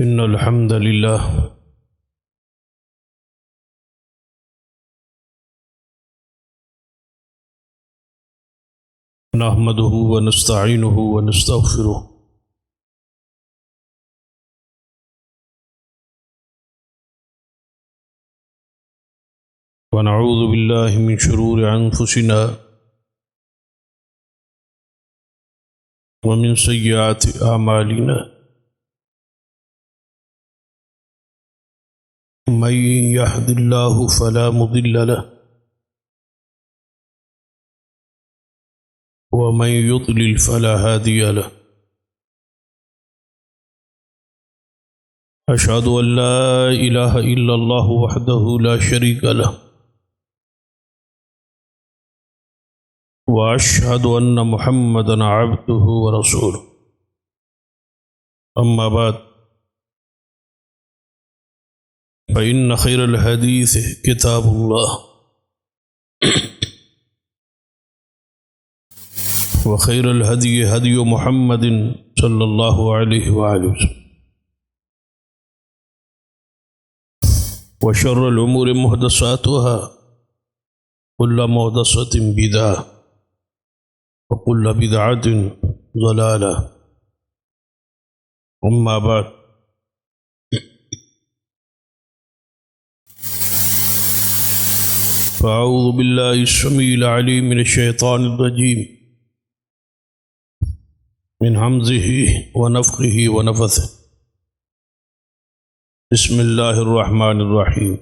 إن الحمد لله نحمده ونستعينه ونستغفره ونعوذ بالله من شرور أنفسنا ومن سيئات أعمالنا من يهد الله فلا مضل له ومن يضلل فلا هادي له أشهد أن لا إله إلا الله وحده لا شريك له وأشهد أن محمدا عبده ورسوله أما بعد فإن خير الحديث كتاب الله وخير الهدي هدي محمد صلى الله عليه وآله وسلم وشر الأمور محدثاتها كل محدثة بدعة وكل بدعة ضلالة أما بعد فأعوذ بالله السميع العليم من الشيطان الرجيم من همزه ونفخه ونفثه بسم الله الرحمن الرحيم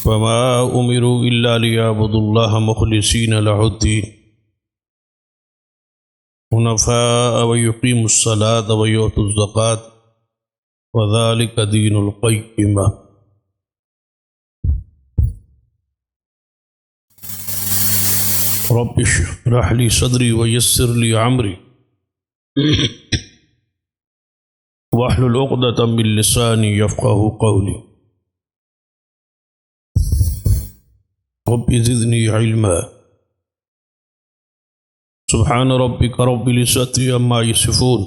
وما أمروا إلا ليعبدوا الله مخلصين له الدين حنفاء ويقيموا الصلاة ويؤتوا الزكاة وذلك دين القيمة رب اشرح لي صدري ويسر لي أمري واحلل عقدة من لساني يفقهوا قولي رب زدني علما سبحان ربك رب العزة عما يصفون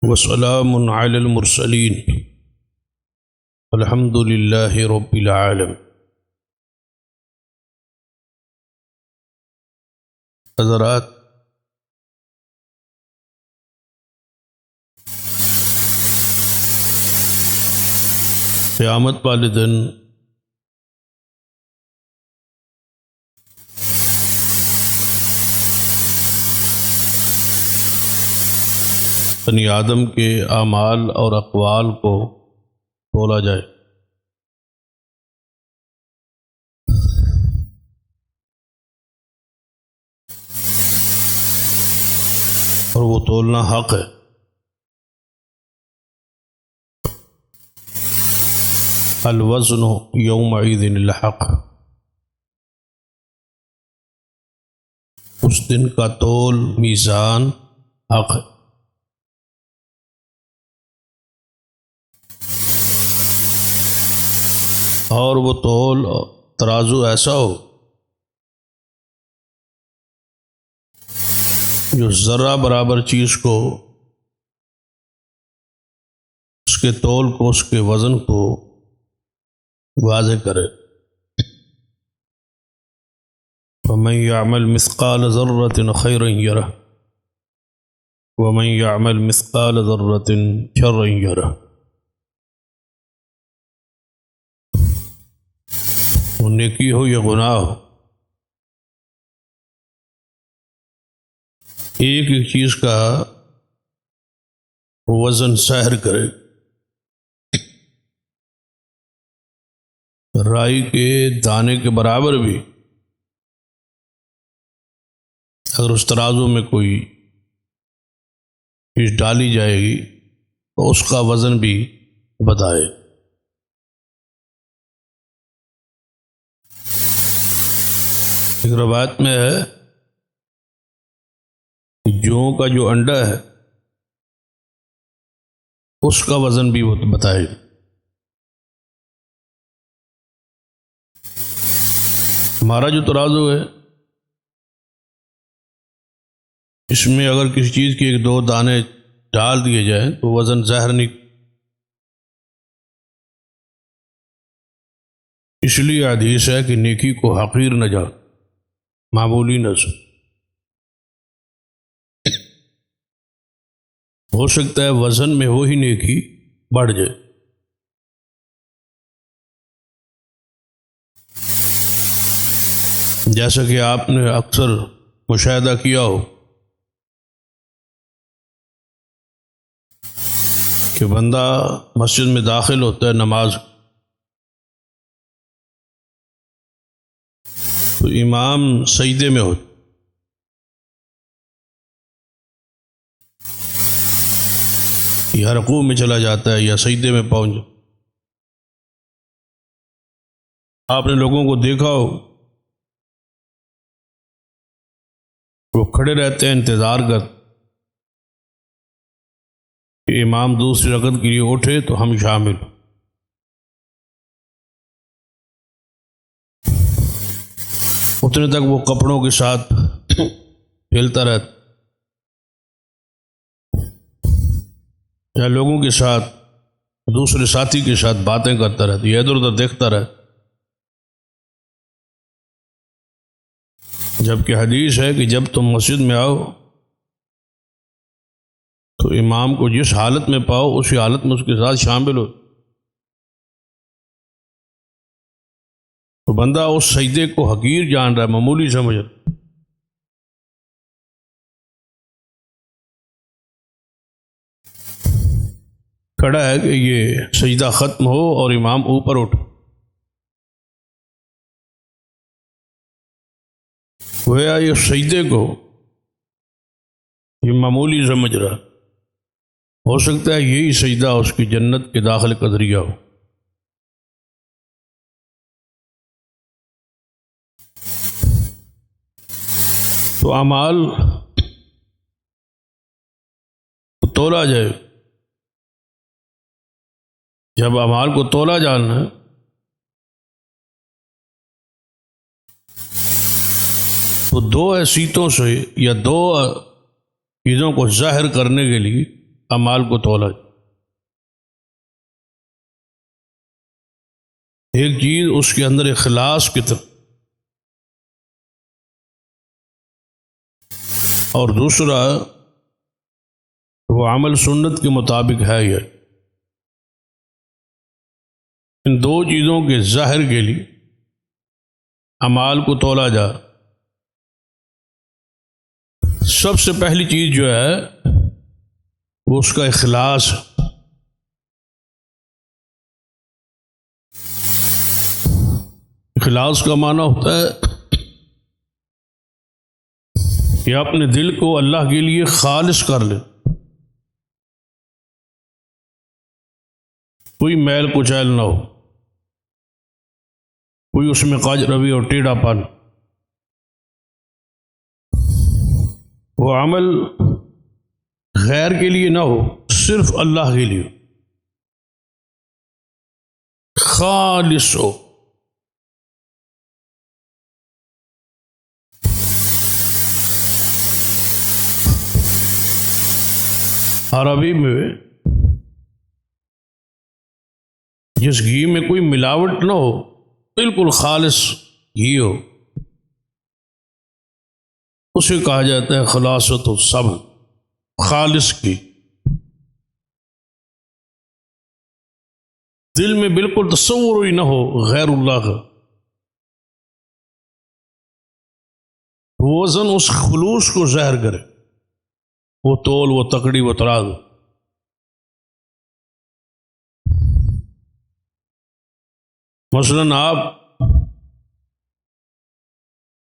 وسلام على المرسلين الحمد لله رب العالمين. حضرات، قیامت والے دن بنی آدم کے اعمال اور اقوال کو تولا جائے. اور وہ تولنا حق ہے. الوزن یومئذ الحق، اس دن کا تول میزان حق ہے. اور وہ تول ترازو ایسا ہو جو ذرہ برابر چیز کو، اس کے تول کو، اس کے وزن کو واضح کرے. وَمَن يَعْمَلْ مِثْقَالَ ذَرَّةٍ خَيْرًا يَرَهُ وَمَن يَعْمَلْ مِثْقَالَ ذَرَّةٍ شَرًّا يَرَهُ. وہ نیکی ہو یا گناہ ہو، ایک ایک چیز کا وزن ظاہر کرے. رائی کے دانے کے برابر بھی اگر اس ترازو میں کوئی چیز ڈالی جائے گی تو اس کا وزن بھی بتائے. ایک روایت میں ہے کہ جوں کا جو انڈا ہے اس کا وزن بھی وہ بتائے. ہمارا جو ترازو ہے اس میں اگر کسی چیز کے ایک دو دانے ڈال دیے جائیں تو وزن زہر نہیں. اس لیے حدیث ہے کہ نیکی کو حقیر نہ جان، معمولی نہ سمجھ. ہو سکتا ہے وزن میں وہی نیکی بڑھ جائے. جیسا کہ آپ نے اکثر مشاہدہ کیا ہو کہ بندہ مسجد میں داخل ہوتا ہے نماز، تو امام سجدے میں ہوتا، یا رکوع میں چلا جاتا ہے یا سجدے میں پہنچ جاتا. آپ نے لوگوں کو دیکھا ہو وہ کھڑے رہتے ہیں انتظار کر کہ امام دوسری رکعت کے لیے اٹھے تو ہم شامل. اتنے تک وہ کپڑوں کے ساتھ پھیلتا رہتا یا لوگوں کے ساتھ دوسرے ساتھی کے ساتھ باتیں کرتا رہتا یا ادھر ادھر دیکھتا رہتا. جبکہ حدیث ہے کہ جب تم مسجد میں آؤ تو امام کو جس حالت میں پاؤ اسی حالت میں اس کے ساتھ شامل ہو. تو بندہ اس سجدے کو حقیر جان رہا ہے، معمولی سمجھ رہا ہے. کھڑا ہے کہ یہ سجدہ ختم ہو اور امام اوپر اٹھ، گویا یہ سجدے کو یہ معمولی سمجھ رہا. ہو سکتا ہے یہی سجدہ اس کی جنت کے داخل کا ذریعہ ہو. تو اعمال تولا جائے. جب اعمال کو تولا جانا ہے تو دو حیثیتوں سے یا دو چیزوں کو ظاہر کرنے کے لیے اعمال کو تولا جائے. ایک چیز اس کے اندر اخلاص کی طرف، اور دوسرا وہ عمل سنت کے مطابق ہے. یہ ان دو چیزوں کے ظاہر کے لیے اعمال کو تولا جا. سب سے پہلی چیز جو ہے وہ اس کا اخلاص. اخلاص کا معنی ہوتا ہے کہ اپنے دل کو اللہ کے لیے خالص کر لے، کوئی میل کچیل نہ ہو، کوئی اس میں قاج روی اور ٹیڑھا پن. وہ عمل غیر کے لیے نہ ہو، صرف اللہ کے لیے خالص ہو. عربی میں جس گھی میں کوئی ملاوٹ نہ ہو، بالکل خالص گھی ہو، اسے کہا جاتا ہے خلاصۃ السمن، خالص گھی. دل میں بالکل تصور ہی نہ ہو غیر اللہ کا. وزن اس خلوص کو ظاہر کرے، وہ تول، وہ تکڑی، وہ تراز. مثلاً آپ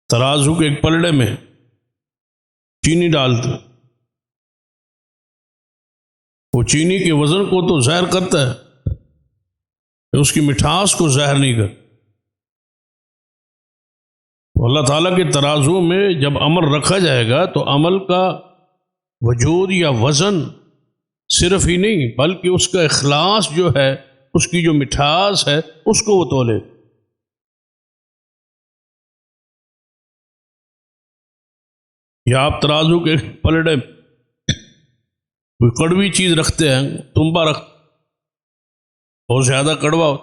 ترازو کے ایک پلڑے میں چینی ڈالتے، وہ چینی کے وزن کو تو ظاہر کرتا ہے، اس کی مٹھاس کو ظاہر نہیں کرتا. اللہ تعالیٰ کے ترازو میں جب عمل رکھا جائے گا تو عمل کا وجود یا وزن صرف ہی نہیں بلکہ اس کا اخلاص جو ہے، اس کی جو مٹھاس ہے، اس کو وہ تولے. یا آپ ترازو کے پلڑے کوئی کڑوی چیز رکھتے ہیں، تنبا رکھتے بہت زیادہ کڑوا ہو،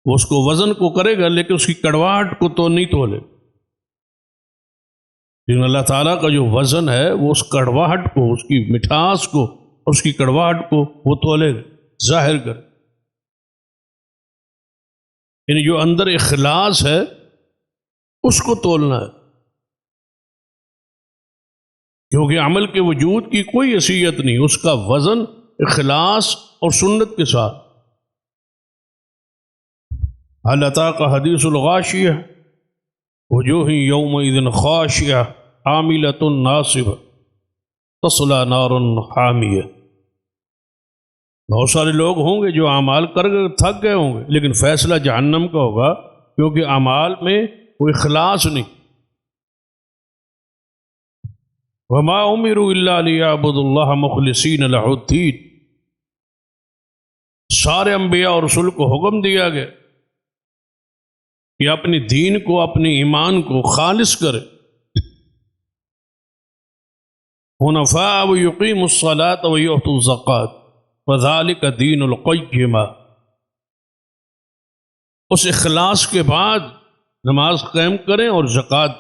وہ اس کو وزن کو کرے گا لیکن اس کی کڑواہٹ کو تو نہیں تولے، لیکن اللہ تعالیٰ کا جو وزن ہے وہ اس کڑواہٹ کو، اس کی مٹھاس کو اور اس کی کڑواہٹ کو وہ تولے گا، ظاہر کر، یعنی جو اندر اخلاص ہے اس کو تولنا ہے، کیونکہ عمل کے وجود کی کوئی حیثیت نہیں، اس کا وزن اخلاص اور سنت کے ساتھ۔ هل اتاک حدیث الغاشیہ وجوہ یومئذ خاشعہ عاملۃ ناصبہ تصلی نارا حامیہ۔ بہت سارے لوگ ہوں گے جو اعمال کر کے تھک گئے ہوں گے، لیکن فیصلہ جہنم کا ہوگا، کیونکہ اعمال میں کوئی اخلاص نہیں۔ وما امروا الا ليعبدوا الله مخلصین لہ الدین، سارے انبیاء اور رسول کو حکم دیا گیا کہ اپنے دین کو، اپنے ایمان کو خالص کرے، حنفاء ویقیموا الصلاة ویؤتوا الزکاة وذلک دین القیمہ۔ اس اخلاص کے بعد نماز قائم کریں اور زکوٰۃ،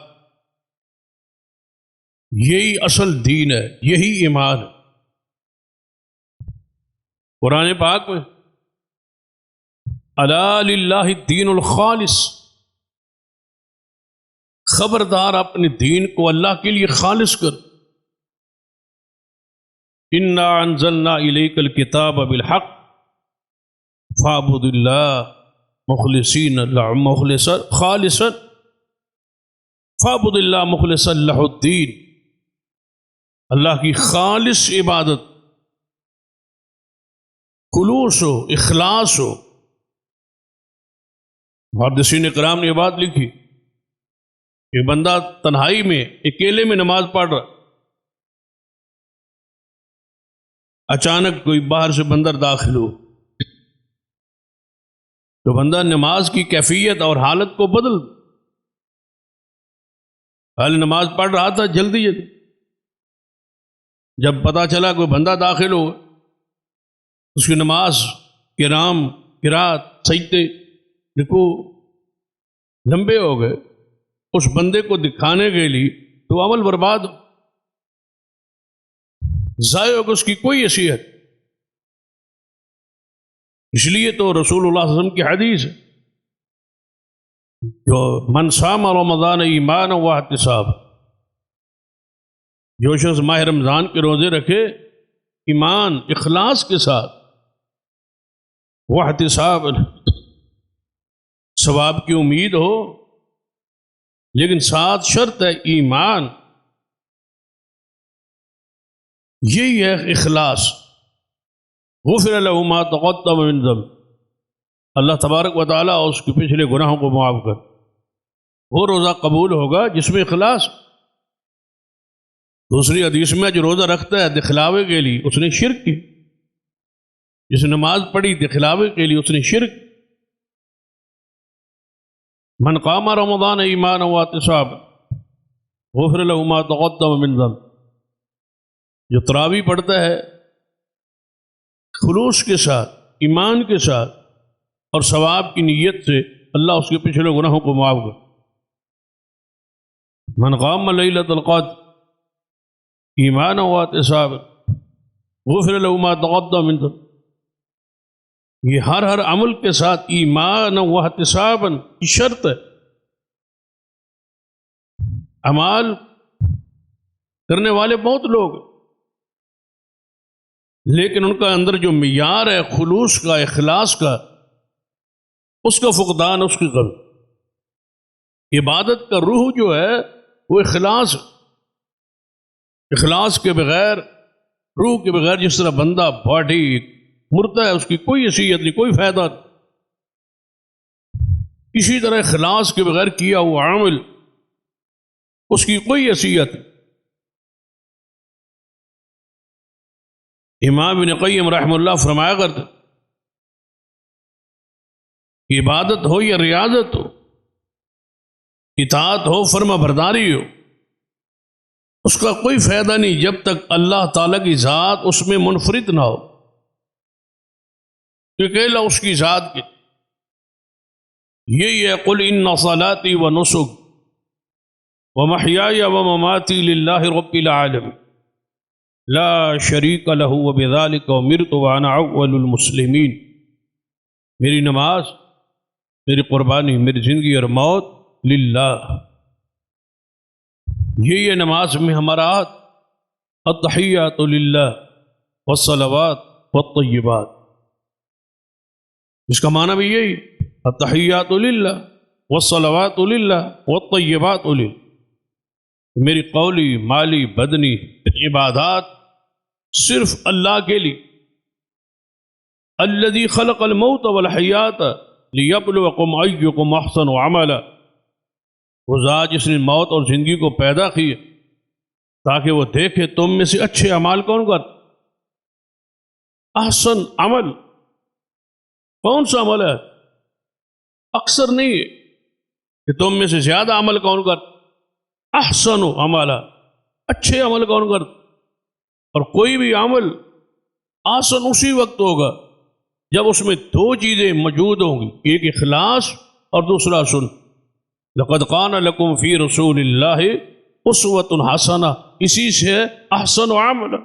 یہی اصل دین ہے، یہی ایمان ہے۔ قرآن پاک میں الا للہ الدین الخالص، خبردار اپنے دین کو اللہ کے لیے خالص کر۔ انا انزلنا الیک الکتاب بالحق فاعبد اللہ مخلصین خالصا فاعبد اللہ مخلصا لہ الدین، اللہ کی خالص عبادت، خلوص ہو، اخلاص ہو۔ محدثین کرام نے یہ بات لکھی کہ بندہ تنہائی میں اکیلے میں نماز پڑھ رہا، اچانک کوئی باہر سے بندر داخل ہو تو بندہ نماز کی کیفیت اور حالت کو بدل، پہلے نماز پڑھ رہا تھا جلدی جلدی، جب پتہ چلا کوئی بندہ داخل ہو، اس کی نماز، قیام، قرات، سجدے، رکوع لمبے ہو گئے، اس بندے کو دکھانے کے لیے تو عمل برباد، ضائع ہو گئی، اس کی کوئی حیثیت۔ اس لیے تو رسول اللہ صلی اللہ علیہ وسلم کی حدیث ہے، جو من صام رمضان ایمانا واحتسابا، جو شخص ماہ رمضان کے روزے رکھے ایمان اخلاص کے ساتھ، واحتسابا، ثواب کی امید ہو، لیکن ساتھ شرط ہے ایمان، یہی ہے اخلاص۔ غفر لہ ما تقدم من ذنب، اللہ تبارک و تعالیٰ اس کے پچھلے گناہوں کو معاف کر، وہ روزہ قبول ہوگا جس میں اخلاص۔ دوسری حدیث میں جو روزہ رکھتا ہے دکھلاوے کے لیے اس نے شرک کی، جس نے نماز پڑھی دکھلاوے کے لیے اس نے شرک۔ من قام رمضان ایمانا واحتسابا غفر لہ ما تقدم من ذنب، جو تراویح پڑھتا ہے خلوص کے ساتھ، ایمان کے ساتھ اور ثواب کی نیت سے، اللہ اس کے پچھلے گناہوں کو معاف کر۔ من قام لیلۃ القدر ایمانا واحتسابا غفر لہ ما تقدم من ذنب، یہ ہر عمل کے ساتھ ایمانا واحتسابا کی شرط ہے۔ اعمال کرنے والے بہت لوگ ہیں، لیکن ان کا اندر جو معیار ہے خلوص کا، اخلاص کا، اس کا فقدان، اس کی کمی۔ عبادت کا روح جو ہے وہ اخلاص، اخلاص کے بغیر، روح کے بغیر جس طرح بندہ باڈی مرتا ہے، اس کی کوئی حیثیت نہیں، کوئی فائدہ نہیں، اسی طرح اخلاص کے بغیر کیا ہوا عمل، اس کی کوئی حیثیت نہیں۔ امام ابن قیم رحمہ اللہ فرمایا کرتے، عبادت ہو یا ریاضت ہو، اطاعت ہو، فرما برداری ہو، اس کا کوئی فائدہ نہیں جب تک اللہ تعالیٰ کی ذات اس میں منفرد نہ ہو، کہ اکیلا اس کی ذات کی۔ یہی ہے قل ان صلاتی و نسک و محیای و مماتی للہ رب العالمین لا شریک لہ وبذالک امرت وانا اول المسلمین۔ میری نماز، میری قربانی، میری زندگی اور موت للہ، یہی ہے نماز میں ہمارا التحیات للہ والصلوات والطیبات، اس کا معنی بھی یہی، التحیات للہ والصلوات للہ والطیبات للہ، میری قولی، مالی، بدنی عبادات صرف اللہ کے لیے۔ الذی خلق الموت والحیات لیبلوکم ایکم احسن عملا، وہ ذات جس نے موت اور زندگی کو پیدا کی تاکہ وہ دیکھے تم میں سے اچھے اعمال کون کر۔ احسن عمل کون سا عمل ہے؟ اکثر نہیں ہے کہ تم میں سے زیادہ عمل کون کر، احسن عملا، اچھے عمل کون کر۔ اور کوئی بھی عمل احسن اسی وقت ہوگا جب اس میں دو چیزیں موجود ہوں گی، ایک اخلاص اور دوسرا سن۔ لقد کان لکم فی رسول اللہ اسوۃ حسنہ، اسی سے احسن عمل،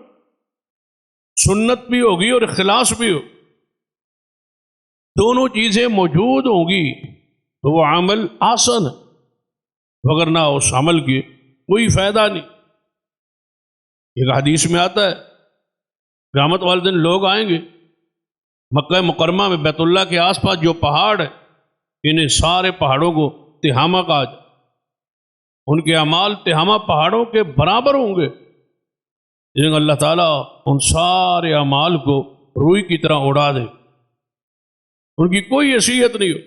سنت بھی ہوگی اور اخلاص بھی ہو، دونوں چیزیں موجود ہوں گی تو وہ عمل احسن ہے، وگرنہ اس عمل کی کوئی فائدہ نہیں۔ ایک حدیث میں آتا ہے قیامت والے دن لوگ آئیں گے مکہ مکرمہ میں بیت اللہ کے آس پاس جو پہاڑ ہے، انہیں سارے پہاڑوں کو تہامہ کہا جائے، ان کے اعمال تہامہ پہاڑوں کے برابر ہوں گے، لیکن اللہ تعالیٰ ان سارے اعمال کو روئی کی طرح اڑا دے، ان کی کوئی حیثیت نہیں ہو۔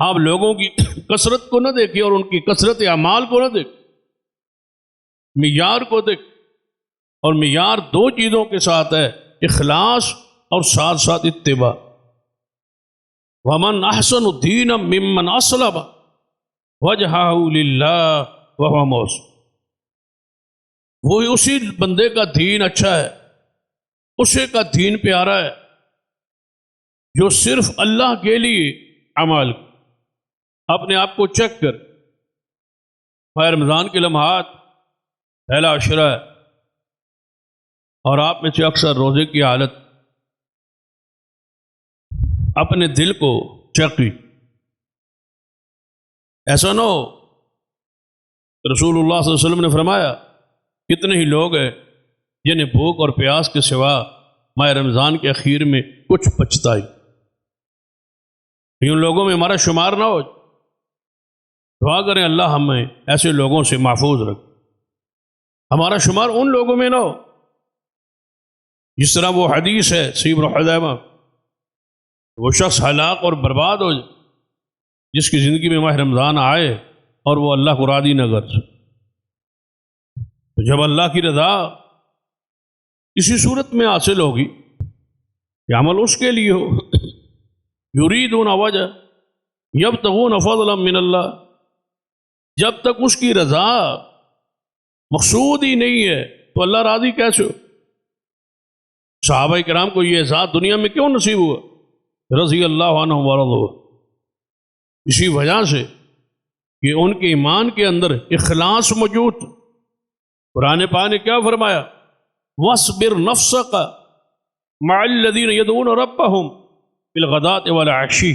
آپ لوگوں کی کثرت کو نہ دیکھیں اور ان کی کثرت اعمال کو نہ دیکھیں، معیار کو دیکھ، اور معیار دو چیزوں کے ساتھ ہے، اخلاص اور ساتھ ساتھ اتباع۔ وَمَنْ أَحْسَنُ دِينًا مِّمَّنْ أَسْلَمَ وَجْهَهُ لِلَّهِ وَهُوَ مُحْسِنٌ، وہی اسی بندے کا دین اچھا ہے، اسے کا دین پیارا ہے جو صرف اللہ کے لیے عمل۔ اپنے آپ کو چیک کر، ماہ رمضان کے لمحات پہلا عشرہ ہے اور آپ میں سے اکثر روزے کی حالت، اپنے دل کو چیک کی، ایسا نہ ہو۔ رسول اللہ صلی اللہ علیہ وسلم نے فرمایا کتنے ہی لوگ ہیں جنہیں بھوک اور پیاس کے سوا ماہ رمضان کے اخیر میں کچھ بچتا ہی، ان لوگوں میں ہمارا شمار نہ ہو۔ دعا کریں اللہ ہمیں ایسے لوگوں سے محفوظ رکھ، ہمارا شمار ان لوگوں میں نہ ہو جس طرح وہ حدیث ہے صحیح ابن حذیمہ، وہ شخص ہلاک اور برباد ہو جائے جس کی زندگی میں ماہ رمضان آئے اور وہ اللہ کو راضی نہ کر سکے۔ جب اللہ کی رضا اسی صورت میں حاصل ہوگی کہ عمل اس کے لیے ہو، یریدون وجہ یبتغون فضلا من اللہ، جب تک اس کی رضا مقصود ہی نہیں ہے تو اللہ راضی کیسے ہو؟ صحابہ کرام کو یہ اعزاز دنیا میں کیوں نصیب ہوا؟ رضی اللہ عنہم ورضوا، اسی وجہ سے کہ ان کے ایمان کے اندر اخلاص موجود۔ قرآن پاک نے کیا فرمایا؟ وَاصْبِرْ نَفْسَكَ مَعَ الَّذِينَ يَدْعُونَ رَبَّهُمْ بِالْغَدَاةِ وَالْعَشِيِّ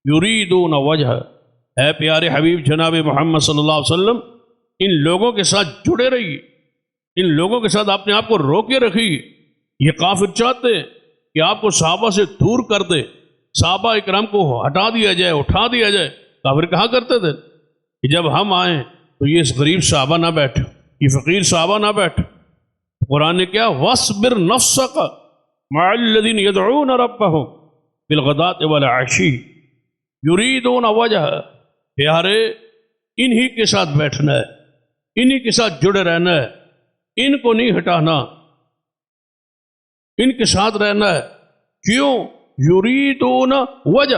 يُرِيدُونَ وَجْهَهُ، اے پیارے حبیب جناب محمد صلی اللہ علیہ وسلم، ان لوگوں کے ساتھ جڑے رہیے، ان لوگوں کے ساتھ اپنے آپ کو روکے رکھیے۔ یہ کافر چاہتے ہیں کہ آپ کو صحابہ سے دور کر دے، صحابہ اکرام کو ہٹا دیا جائے، اٹھا دیا جائے۔ کافر کہا کرتے تھے کہ جب ہم آئیں تو یہ غریب صحابہ نہ بیٹھے، یہ فقیر صحابہ نہ بیٹھے۔ قرآن نے کیا؟ وَاصْبِرْ نَفْسَكَ مَعَ الَّذِينَ يَدْعُونَ رَبَّهُمْ بِالْغَدَاةِ وَالْعَشِيِّ يُرِيدُونَ وَجْهَهُ، پیارے انہی کے ساتھ بیٹھنا ہے، انہی کے ساتھ جڑے رہنا ہے، ان کو نہیں ہٹانا، ان کے ساتھ رہنا ہے۔ کیوں؟ یریدون وجہ،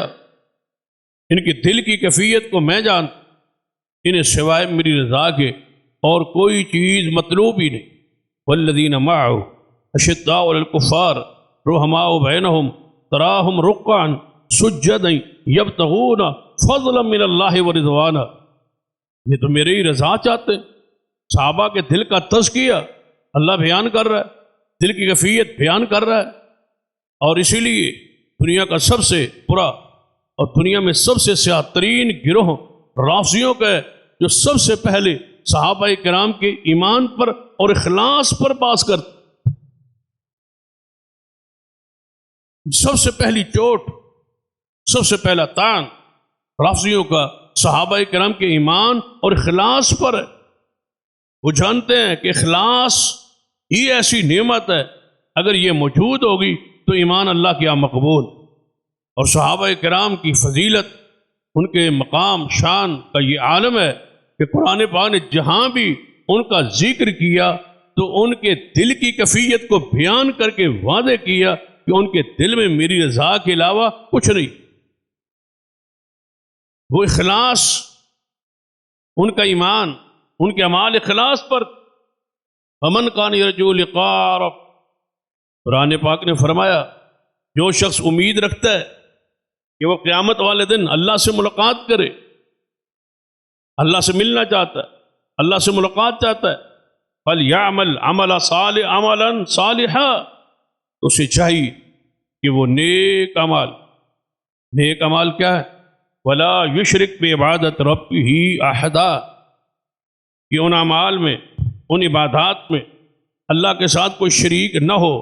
ان کی دل کی کیفیت کو میں جانتا، انہیں سوائے میری رضا کے اور کوئی چیز مطلوب ہی نہیں۔ والذین معه اشداء علی الکفار رحماء بینہم تراہم رکعا سجدا یبتغون فضلا من اللہ ورضوانا، یہ تو میری ہی رضا چاہتے ہیں۔ صحابہ کے دل کا تزکیہ اللہ بیان کر رہا ہے، دل کی کیفیت بیان کر رہا ہے، اور اسی لیے دنیا کا سب سے برا اور دنیا میں سب سے سیاہ ترین گروہ رافضیوں کا ہے، جو سب سے پہلے صحابہ کرام کے ایمان پر اور اخلاص پر باز کرتے۔ سب سے پہلی چوٹ، سب سے پہلا تان رافضیوں کا صحابہ کرام کے ایمان اور اخلاص پر ہے۔ وہ جانتے ہیں کہ اخلاص ہی ایسی نعمت ہے، اگر یہ موجود ہوگی تو ایمان اللہ کے یہاں مقبول۔ اور صحابہ کرام کی فضیلت، ان کے مقام شان کا یہ عالم ہے کہ قرآن پاک نے جہاں بھی ان کا ذکر کیا تو ان کے دل کی کیفیت کو بیان کر کے واضح کیا کہ ان کے دل میں میری رضا کے علاوہ کچھ نہیں۔ وہ اخلاص، ان کا ایمان، ان کے اعمال اخلاص پر۔ فمن کان یرجو لقاء رب، قرآن پاک نے فرمایا جو شخص امید رکھتا ہے کہ وہ قیامت والے دن اللہ سے ملاقات کرے، اللہ سے ملنا چاہتا ہے، اللہ سے ملاقات چاہتا ہے، فَلْيَعْمَلْ عَمَلًا صَالِحًا، اسے چاہیے کہ وہ نیک اعمال کیا ہے؟ وَلَا يُشْرِكْ بِعِبَادَةِ رَبِّهِ أَحَدًا، کہ ان اعمال میں، ان عبادات میں اللہ کے ساتھ کوئی شریک نہ ہو۔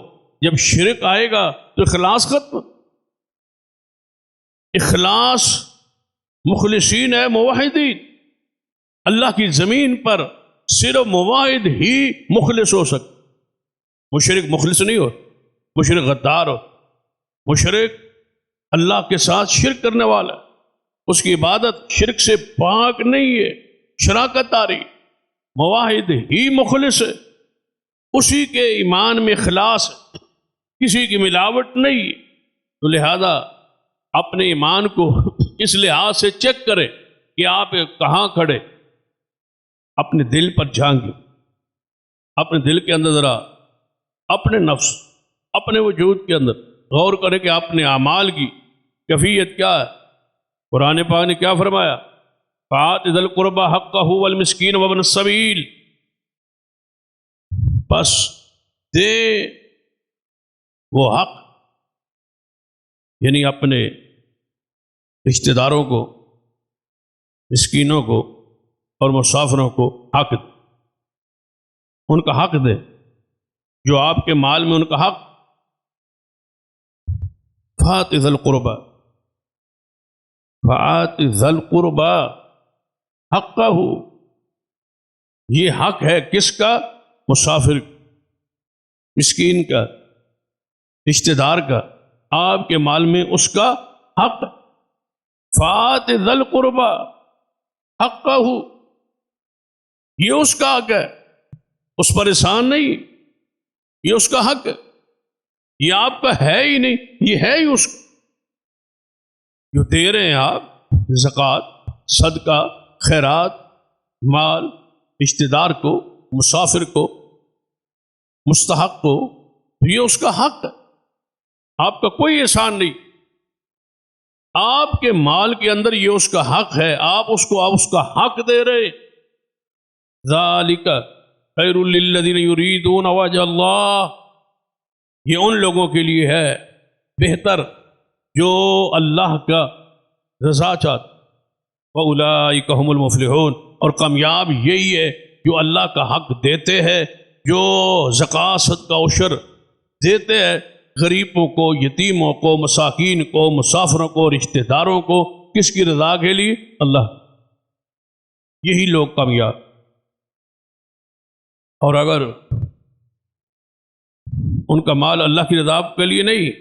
جب شرک آئے گا تو اخلاص ختم۔ اخلاص مخلصین ہے، موحدین۔ اللہ کی زمین پر صرف موحد ہی مخلص ہو سکتا، مشرک مخلص نہیں ہو، مشرک غدار ہو۔ مشرک اللہ کے ساتھ شرک کرنے والا ہے، اس کی عبادت شرک سے پاک نہیں ہے، شراکت آ رہی۔ موحد ہی مخلص ہے، اسی کے ایمان میں اخلاص ہے، کسی کی ملاوٹ نہیں ہے۔ تو لہذا اپنے ایمان کو اس لحاظ سے چیک کرے کہ آپ کہاں کھڑے، اپنے دل پر جھانکیں، اپنے دل کے اندر ذرا، اپنے نفس، اپنے وجود کے اندر غور کریں کہ اپنے اعمال کی کیفیت کیا ہے۔ قرآن پاک نے کیا فرمایا؟ فَآتِ ذِی الْقُرْبَىٰ حَقَّهُ وَالْمِسْكِینَ وَابْنَ السَّبِیلِ، بس دے وہ حق، یعنی اپنے رشتہ داروں کو، مسکینوں کو اور مسافروں کو حق دے، ان کا حق دے، جو آپ کے مال میں ان کا حق۔ فَآتِ ذِی الْقُرْبَىٰ، فَآتِ ذِی الْقُرْبَىٰ حَقَّهُ، یہ حق ہے کس کا؟ مسافر، مسکین کا، رشتہ دار کا، آپ کے مال میں اس کا حق۔ فَآتِ ذِی الْقُرْبَىٰ حَقَّهُ، یہ اس کا حق ہے، اس پر احسان نہیں، یہ اس کا حق ہے، یہ آپ کا ہے ہی نہیں، یہ ہے ہی اس کا۔ جو دے رہے ہیں آپ زکوٰۃ، صدقہ، خیرات، مال، رشتہ دار کو، مسافر کو، مستحق کو، یہ اس کا حق ہے، آپ کا کوئی احسان نہیں۔ آپ کے مال کے اندر یہ اس کا حق ہے، آپ اس کا حق دے رہے۔ ذَلِكَ خَيْرٌ لِّلَّذِينَ يُرِيدُونَ وَجْهَ اللَّهِ، یہ ان لوگوں کے لیے ہے بہتر جو اللہ کا رضا چاہتے، وَأُولَٰئِكَ هُمُ الْمُفْلِحُونَ، اور کامیاب یہی ہے جو اللہ کا حق دیتے ہیں، جو زکوٰۃ، صدقہ، عشر دیتے ہیں، غریبوں کو، یتیموں کو، مساکین کو، مسافروں کو، رشتہ داروں کو، کس کی رضا کے لیے؟ اللہ۔ یہی لوگ کامیاب۔ اور اگر ان کا مال اللہ کی رضا کے لیے نہیں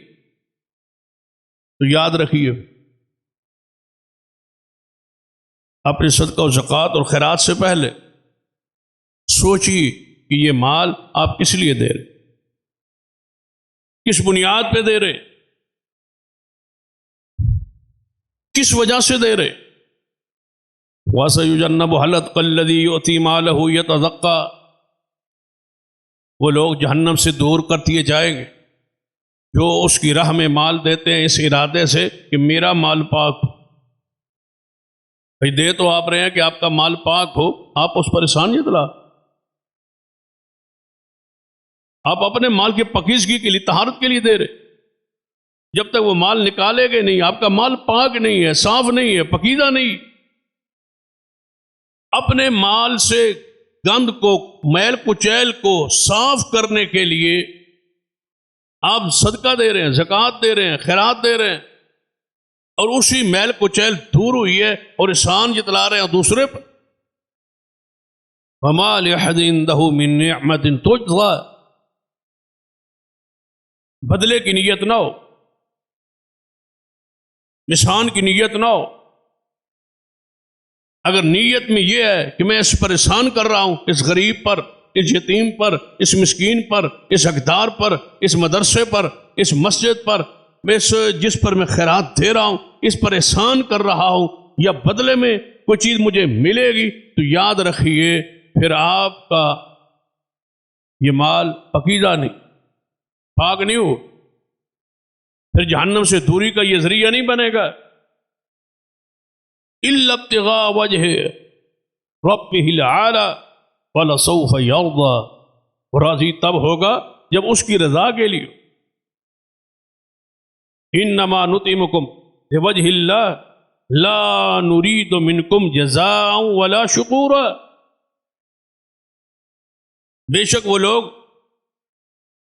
تو یاد رکھیے، اپنے صدقہ و زکوٰۃ اور خیرات سے پہلے سوچیے کہ یہ مال آپ کس لیے دے رہے، کس بنیاد پہ دے رہے، کس وجہ سے دے رہے۔ وَسَيُجَنَّبُهَا الْأَتْقَى الَّذِي يُؤْتِي مَالَهُ يَتَزَكَّىٰ، وہ لوگ جہنم سے دور کر دیے جائیں گے جو اس کی راہ میں مال دیتے ہیں اس ارادے سے کہ میرا مال پاک ہو۔ بھئی دے تو آپ رہے ہیں کہ آپ کا مال پاک ہو، آپ اس پر احسان جتلا، آپ اپنے مال کی پاکیزگی کے لیے، طہارت کے لیے دے رہے، جب تک وہ مال نکالے گے نہیں، آپ کا مال پاک نہیں ہے، صاف نہیں ہے، پاکیزہ نہیں، اپنے مال سے گند کو، میل کچیل کو صاف کرنے کے لیے آپ صدقہ دے رہے ہیں، زکوٰۃ دے رہے ہیں، خیرات دے رہے ہیں، اور اسی میل کچیل دور ہوئی ہے اور احسان جتلا رہے ہیں دوسرے پر۔ وَمَا لِأَحَدٍ عِندَهُ مِن نِعْمَةٍ تُجْزَىٰ، بدلے کی نیت نہ ہو، احسان کی نیت نہ ہو۔ اگر نیت میں یہ ہے کہ میں اس پر احسان کر رہا ہوں، اس غریب پر، اس یتیم پر، اس مسکین پر، اس حقدار پر، اس مدرسے پر، اس مسجد پر، جس پر میں خیرات دے رہا ہوں، اس پر احسان کر رہا ہوں، یا بدلے میں کوئی چیز مجھے ملے گی، تو یاد رکھیے پھر آپ کا یہ مال پاکیزہ نہیں، پاک نہیں ہو، پھر جہنم سے دوری کا یہ ذریعہ نہیں بنے گا۔ إِلَّا ابْتِغَاءَ وَجْهِ رَبِّهِ الْأَعْلَىٰ وَلَسَوْفَ يَرْضَىٰ، وہ راضی تب ہوگا جب اس کی رضا کے لیے۔ إِنَّمَا نُطْعِمُكُمْ لِوَجْهِ اللَّهِ لَا نُرِيدُ مِنْكُمْ جَزَاءً وَلَا شُكُورًا، بے شک وہ لوگ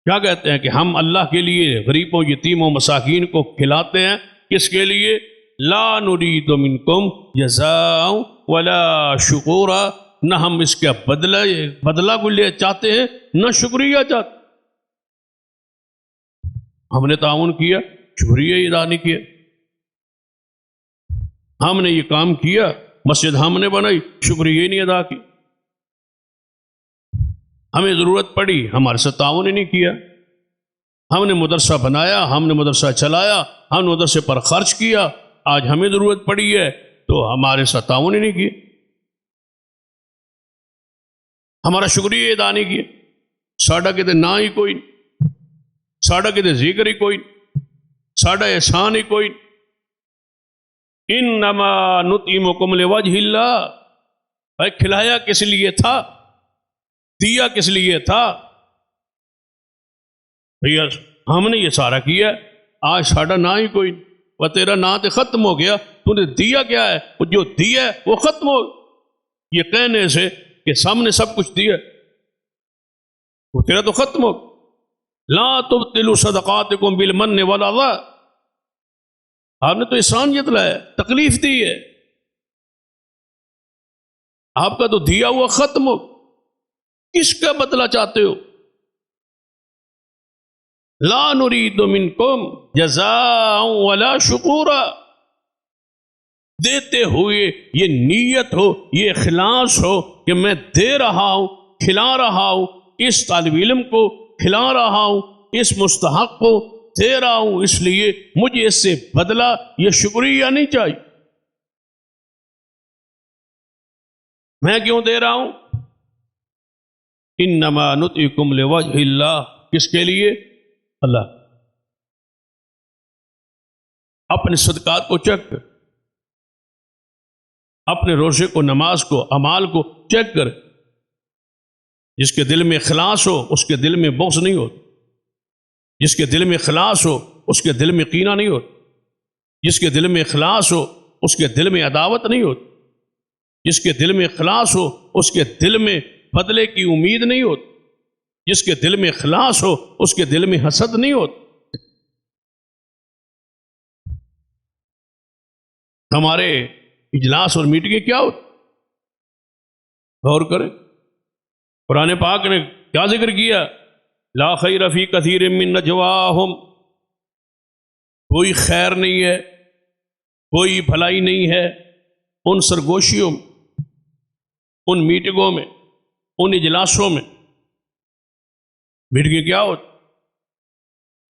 کیا کہتے ہیں کہ ہم اللہ کے لیے غریبوں، یتیموں، مساکین کو کھلاتے ہیں، کس کے لیے؟ لا نرید منکم جزاء ولا شکورا، نہ ہم اس کا بدلہ کو لے چاہتے ہیں، نہ شکریہ چاہتے، ہم نے تعاون کیا، شکریہ ادا نہیں کیا، ہم نے یہ کام کیا، مسجد ہم نے بنائی، شکریہ نہیں ادا کی، ہمیں ضرورت پڑی، ہمارے ساتھ تعاون ہی نہیں کیا، ہم نے مدرسہ بنایا، ہم نے مدرسہ چلایا، ہم نے مدرسے پر خرچ کیا، آج ہمیں ضرورت پڑی ہے تو ہمارے ساتھ تعاون ہی نہیں کیا، ہمارا شکریہ ادا نہیں کیا، ساڈا کتے نہ ہی کوئی، ساڈا کتے ذکر ہی کوئی، ساڈا احسان ہی کوئی۔ انما نطعمکم لوجہ اللہ، بھائی کھلایا کس لیے تھا، دیا کس لیے تھا؟ بھیا ہم نے یہ سارا کیا، آج ساڈا نہ ہی کوئی، وہ تیرا نا تو ختم ہو گیا، تو نے دیا کیا ہے؟ وہ جو دیا ہے وہ ختم ہو، یہ کہنے سے کہ سامنے سب کچھ دیا وہ تیرا تو ختم ہو۔ لا تبطلوا صدقاتکم بالمن والاذى، آپ نے تو احسان جتلایا، تکلیف دی ہے، آپ کا تو دیا ہوا ختم ہو، کس کا بدلہ چاہتے ہو؟ لا نرید منکم جزاء ولا شکورا، دیتے ہوئے یہ نیت ہو، یہ اخلاص ہو کہ میں دے رہا ہوں، کھلا رہا ہوں، اس طالب علم کو کھلا رہا ہوں، اس مستحق کو دے رہا ہوں، اس لیے مجھے اس سے بدلہ یہ شکریہ نہیں چاہیے، میں کیوں دے رہا ہوں؟ انما نطعمکم لوجہ اللہ، کس کے لیے؟ اللہ۔ اپنے صدقات کو چیک کر، اپنے روزے کو، نماز کو، اعمال کو چیک کر، جس کے دل میں اخلاص ہو اس کے دل میں بغض نہیں ہو، جس کے دل میں اخلاص ہو اس کے دل میں کینہ نہیں ہو، جس کے دل میں اخلاص ہو اس کے دل میں عداوت نہیں ہو، جس کے دل میں اخلاص ہو اس کے دل میں بدلے کی امید نہیں ہو، جس کے دل میں اخلاص ہو اس کے دل میں حسد نہیں ہو۔ ہمارے اجلاس اور میٹنگیں کیا ہو، غور کریں، قرآن پاک نے کیا ذکر کیا؟ لا خیر فی کثیر من نجواہم، کوئی خیر نہیں ہے، کوئی بھلائی نہیں ہے ان سرگوشیوں میں، ان میٹنگوں میں، ان اجلاسوں میں۔ میٹنگیں کیا ہوتی؟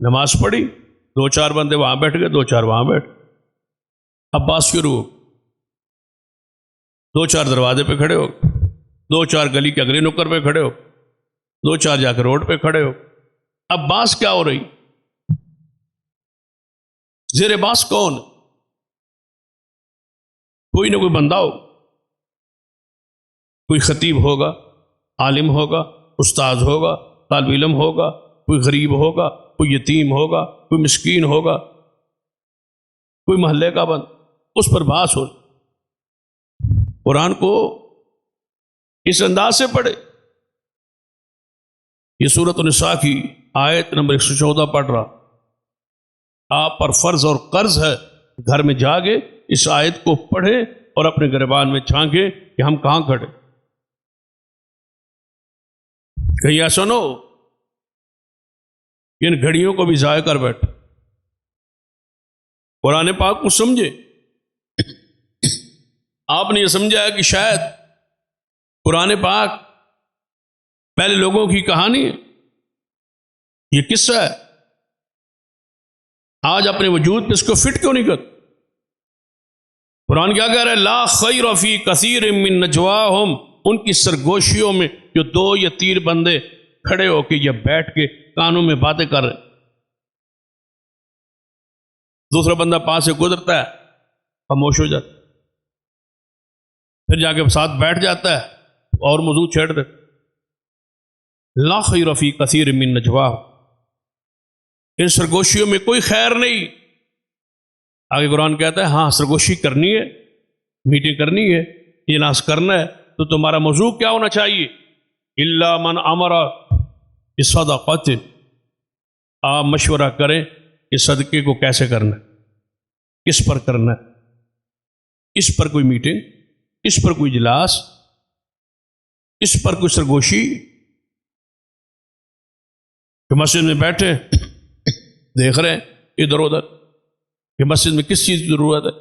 نماز پڑھی، دو چار بندے وہاں بیٹھ گئے، دو چار وہاں بیٹھ، اب بات شروع ہو، دو چار دروازے پہ کھڑے ہو، دو چار گلی کے اگلے نکر پہ کھڑے ہو، دو چار جا کے روڈ پہ کھڑے ہو. اب باس کیا ہو رہی؟ زیر باس کون؟ کوئی نہ کوئی بندہ ہو، کوئی خطیب ہوگا، عالم ہوگا، استاذ ہوگا، طالب علم ہوگا، کوئی غریب ہوگا، کوئی یتیم ہوگا، کوئی مسکین ہوگا، کوئی محلے کا بند، اس پر بحث ہو. قرآن کو اس انداز سے پڑھے. یہ سورۃ النساء کی آیت نمبر 114 پڑھ رہا. آپ پر فرض اور قرض ہے گھر میں جاگے اس آیت کو پڑھیں اور اپنے گریبان میں چھانکیں کہ ہم کہاں کھڑے. کہیں ایسا نہ ہو ان گھڑیوں کو بھی ضائع کر بیٹھے. قرآن پاک کو سمجھے. آپ نے یہ سمجھا ہے کہ شاید قرآن پاک پہلے لوگوں کی کہانی ہے، یہ قصہ ہے. آج اپنے وجود پہ اس کو فٹ کیوں نہیں کرتے؟ قرآن کیا کہہ رہا ہے؟ لا خیر فی کثیر من نجواہم، ان کی سرگوشیوں میں جو دو یا تین بندے کھڑے ہو کے یا بیٹھ کے کانوں میں باتیں کر رہے. دوسرا بندہ پاس سے گزرتا ہے، خاموش ہو جاتا، پھر جا کے ساتھ بیٹھ جاتا ہے اور موضوع چھیڑ دے. لا خیر فی کثیر من نجواہم، ان سرگوشیوں میں کوئی خیر نہیں. آگے قرآن کہتا ہے ہاں سرگوشی کرنی ہے، میٹنگ کرنی ہے، اجلاس کرنا ہے، تو تمہارا موضوع کیا ہونا چاہیے؟ الا من امر بصدقۃ، آپ مشورہ کریں کہ صدقے کو کیسے کرنا ہے، کس پر کرنا ہے، اس پر کوئی میٹنگ، اس پر کوئی اجلاس، اس پر کوئی سرگوشی. کہ مسجد میں بیٹھے دیکھ رہے ہیں ادھر ادھر کہ مسجد میں کس چیز کی ضرورت ہے،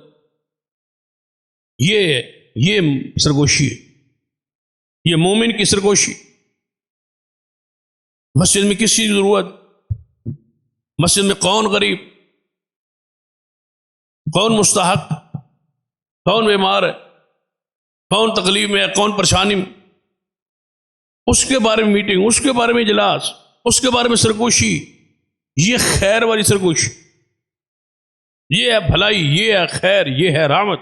یہ سرگوشی ہے. یہ مومن کی سرگوشی. مسجد میں کس چیز کی ضرورت، مسجد میں کون غریب، کون مستحق، کون بیمار ہے، کون تکلیف میں ہے، کون پریشانی میں، اس کے بارے میں میٹنگ، اس کے بارے میں اجلاس، اس کے بارے میں سرگوشی. یہ خیر والی سرگوشی، یہ ہے بھلائی، یہ ہے خیر، یہ ہے رحمت.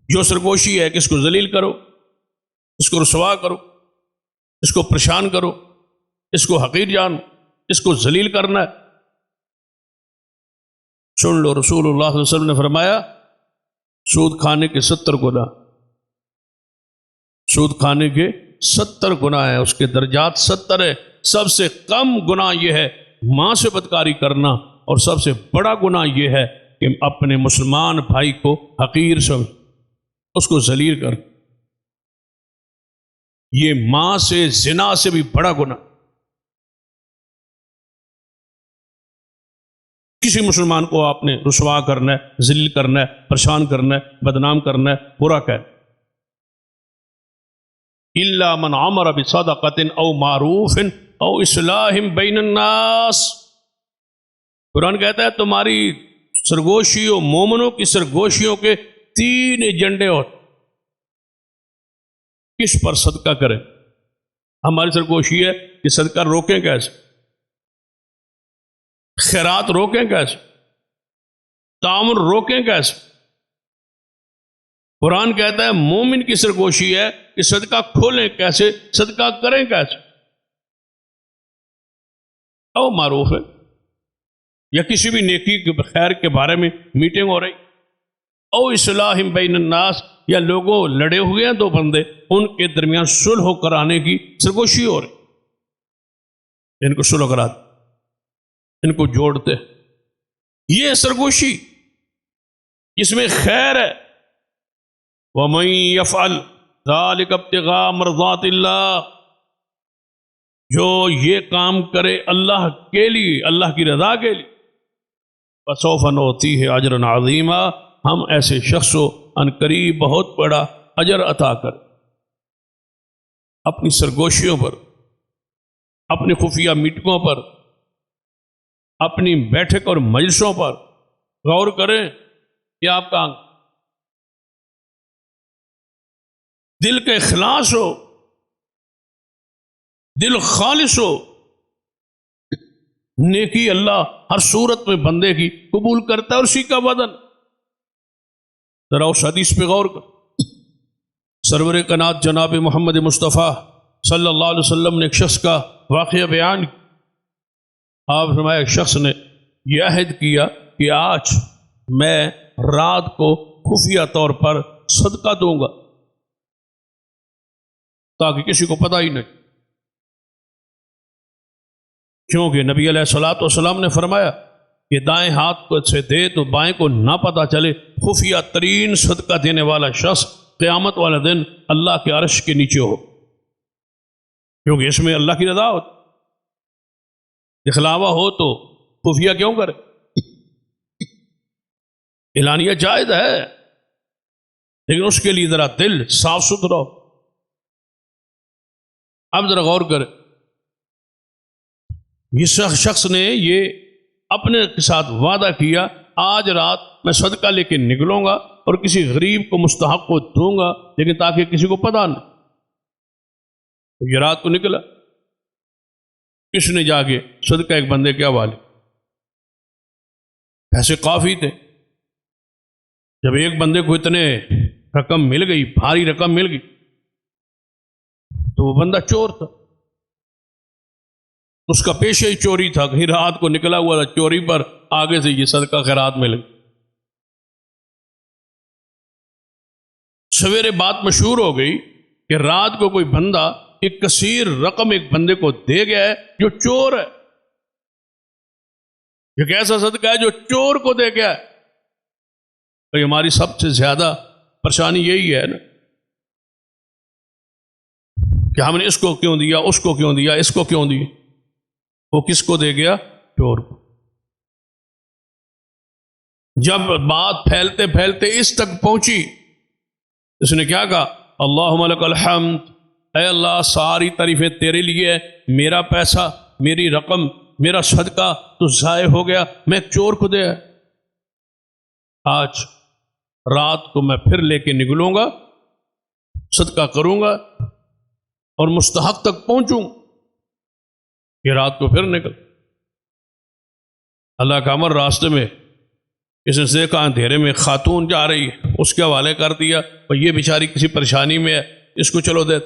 جو سرگوشی ہے کہ اس کو ذلیل کرو، اس کو رسوا کرو، اس کو پریشان کرو، اس کو حقیر جانو، اس کو ذلیل کرنا ہے. سن لو، رسول اللہ صلی اللہ علیہ وسلم نے فرمایا سود کھانے کے 70 گناہ، سود کھانے کے 70 گناہ ہیں، اس کے درجات 70 ہے. سب سے کم گناہ یہ ہے ماں سے بدکاری کرنا، اور سب سے بڑا گناہ یہ ہے کہ اپنے مسلمان بھائی کو حقیر سمجھ، اس کو ذلیل کر. یہ ماں سے زنا سے بھی بڑا گناہ. کسی مسلمان کو آپ نے رسوا کرنا ہے، ذلیل کرنا ہے، پریشان کرنا ہے، بدنام کرنا ہے، برا کہنا. الا من امر بصدقۃ او معروف او اصلاح بین الناس. قرآن کہتا ہے تمہاری سرگوشیوں، مومنوں کی سرگوشیوں کے 3 ایجنڈے ہوتے. کس پر صدقہ کریں؟ ہماری سرگوشی ہے کہ صدقہ روکیں کیسے، خیرات روکیں کیسے، تعاون روکیں کیسے. قرآن کہتا ہے مومن کی سرگوشی ہے کہ صدقہ کھولیں کیسے، صدقہ کریں کیسے. او معروف ہے، یا کسی بھی نیکی کے خیر کے بارے میں میٹنگ ہو رہی، او اصلاح بین الناس، یا لوگوں لڑے ہوئے ہیں 2 بندے، ان کے درمیان صلح کرانے کی سرگوشی ہو رہی، ان کو صلح کراتے، ان کو جوڑتے. یہ سرگوشی اس میں خیر ہے. وَمَن يَفْعَلْ ذَلِكَ ابْتِغَاءَ مَرْضَاتِ اللَّهِ، جو یہ کام کرے اللہ کے لیے، اللہ کی رضا کے لیے، فَسَوْفَ نُؤْتِيهِ أَجْرًا عَظِيمًا، ہم ایسے شخص کو عنقریب بہت بڑا اجر عطا کر. اپنی سرگوشیوں پر، اپنی خفیہ میٹنگوں پر، اپنی بیٹھک اور مجلسوں پر غور کریں کہ آپ کا دل کا اخلاص ہو، دل خالص ہو، نیکی اللہ ہر صورت میں بندے کی قبول کرتا ہے، اور اسی کا بدن۔ ذرا اس حدیث پہ غور کر، سرور کائنات جناب محمد مصطفیٰ صلی اللہ علیہ وسلم نے ایک شخص کا واقعہ بیان کیا۔ آپ فرمایا ایک شخص نے یہ عہد کیا کہ آج میں رات کو خفیہ طور پر صدقہ دوں گا تاکہ کسی کو پتہ ہی نہیں، کیونکہ نبی علیہ الصلوۃ والسلام نے فرمایا کہ دائیں ہاتھ کو سے دے تو بائیں کو نہ پتہ چلے۔ خفیہ ترین صدقہ دینے والا شخص قیامت والا دن اللہ کے عرش کے نیچے ہو، کیونکہ اس میں اللہ کی رضا ہو۔ دکھلاوا ہو تو خفیہ کیوں کرے؟ اعلانیہ جائز ہے، لیکن اس کے لیے ذرا دل صاف ستھرا ہو۔ اب ذرا غور کرے، یہ شخص نے یہ اپنے کے ساتھ وعدہ کیا آج رات میں صدقہ لے کے نکلوں گا اور کسی غریب کو مستحق کو دوں گا، لیکن تاکہ کسی کو پتہ نہ۔ یہ رات کو نکلا، کس نے جا کے صدقہ ایک بندے کے حوالے، پیسے کافی تھے۔ جب ایک بندے کو اتنے رقم مل گئی، بھاری رقم مل گئی، تو وہ بندہ چور تھا، اس کا پیشہ ہی چوری تھا، کہیں رات کو نکلا ہوا تھا چوری پر، آگے سے یہ صدقہ خیرات مل گئی۔ سویرے بات مشہور ہو گئی کہ رات کو کوئی بندہ ایک کثیر رقم ایک بندے کو دے گیا ہے جو چور ہے۔ یہ کیسا صدقہ ہے جو چور کو دے گیا ہے؟ تو ہماری سب سے زیادہ پریشانی یہی ہے نا کہ ہم نے اس کو کیوں دیا، اس کو کیوں دیا، اس کو کیوں دیا۔ وہ کس کو دے گیا؟ چور کو۔ جب بات پھیلتے پھیلتے اس تک پہنچی، اس نے کیا کہا؟ اللہم لک الحمد، اے اللہ ساری تعریفیں تیرے لیے، میرا پیسہ، میری رقم، میرا صدقہ تو ضائع ہو گیا، میں ایک چور کو دیا۔ آج رات کو میں پھر لے کے نکلوں گا، صدقہ کروں گا اور مستحق تک پہنچوں۔ یہ رات کو پھر نکل، اللہ کا امر راستے میں اس نے دیکھا اندھیرے میں خاتون جا رہی ہے، اس کے حوالے کر دیا، اور یہ بیچاری کسی پریشانی میں ہے، اس کو چلو دے۔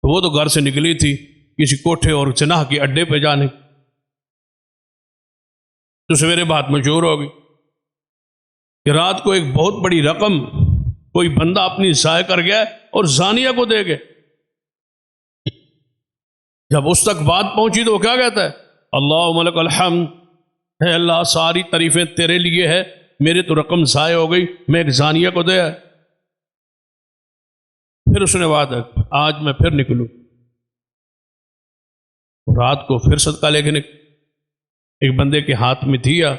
وہ تو گھر سے نکلی تھی کسی کوٹھے اور جناح کے اڈے پہ جانے، تو سویرے بات مشہور ہو گئی کہ رات کو ایک بہت بڑی رقم کوئی بندہ اپنی ضائع کر گیا اور زانیہ کو دے گئے۔ جب اس تک بات پہنچی تو وہ کیا کہتا ہے؟ اللہم لک الحمد، اے اللہ ساری تعریفیں تیرے لیے ہے، میرے تو رقم ضائع ہو گئی، میں ایک زانیہ کو دیا۔ پھر اس نے وعدہ آج میں پھر نکلوں، رات کو پھر صدقہ لے کے ایک بندے کے ہاتھ میں دیا۔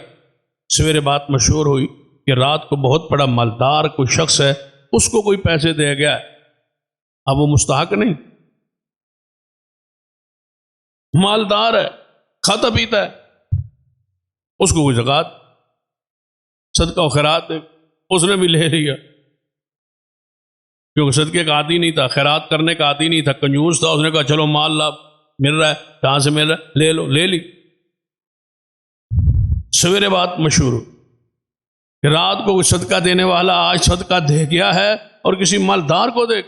سویرے بات مشہور ہوئی کہ رات کو بہت بڑا مالدار کوئی شخص ہے، اس کو کوئی پیسے دے گیا، اب وہ مستحق نہیں، مالدار ہے، کھاتا پیتا ہے، اس کو کوئی زکوٰۃ صدقہ و خیرات دے، اس نے بھی لے لیا، کیونکہ صدقے کا عادی نہیں تھا، خیرات کرنے کا عادی نہیں تھا، کنجوس تھا، اس نے کہا چلو مال لا، مل رہا ہے، کہاں سے مل رہا ہے، لے لو، لے لی۔ سویرے بات مشہور کہ رات کو کوئی صدقہ دینے والا آج صدقہ دے گیا ہے اور کسی مالدار کو دے،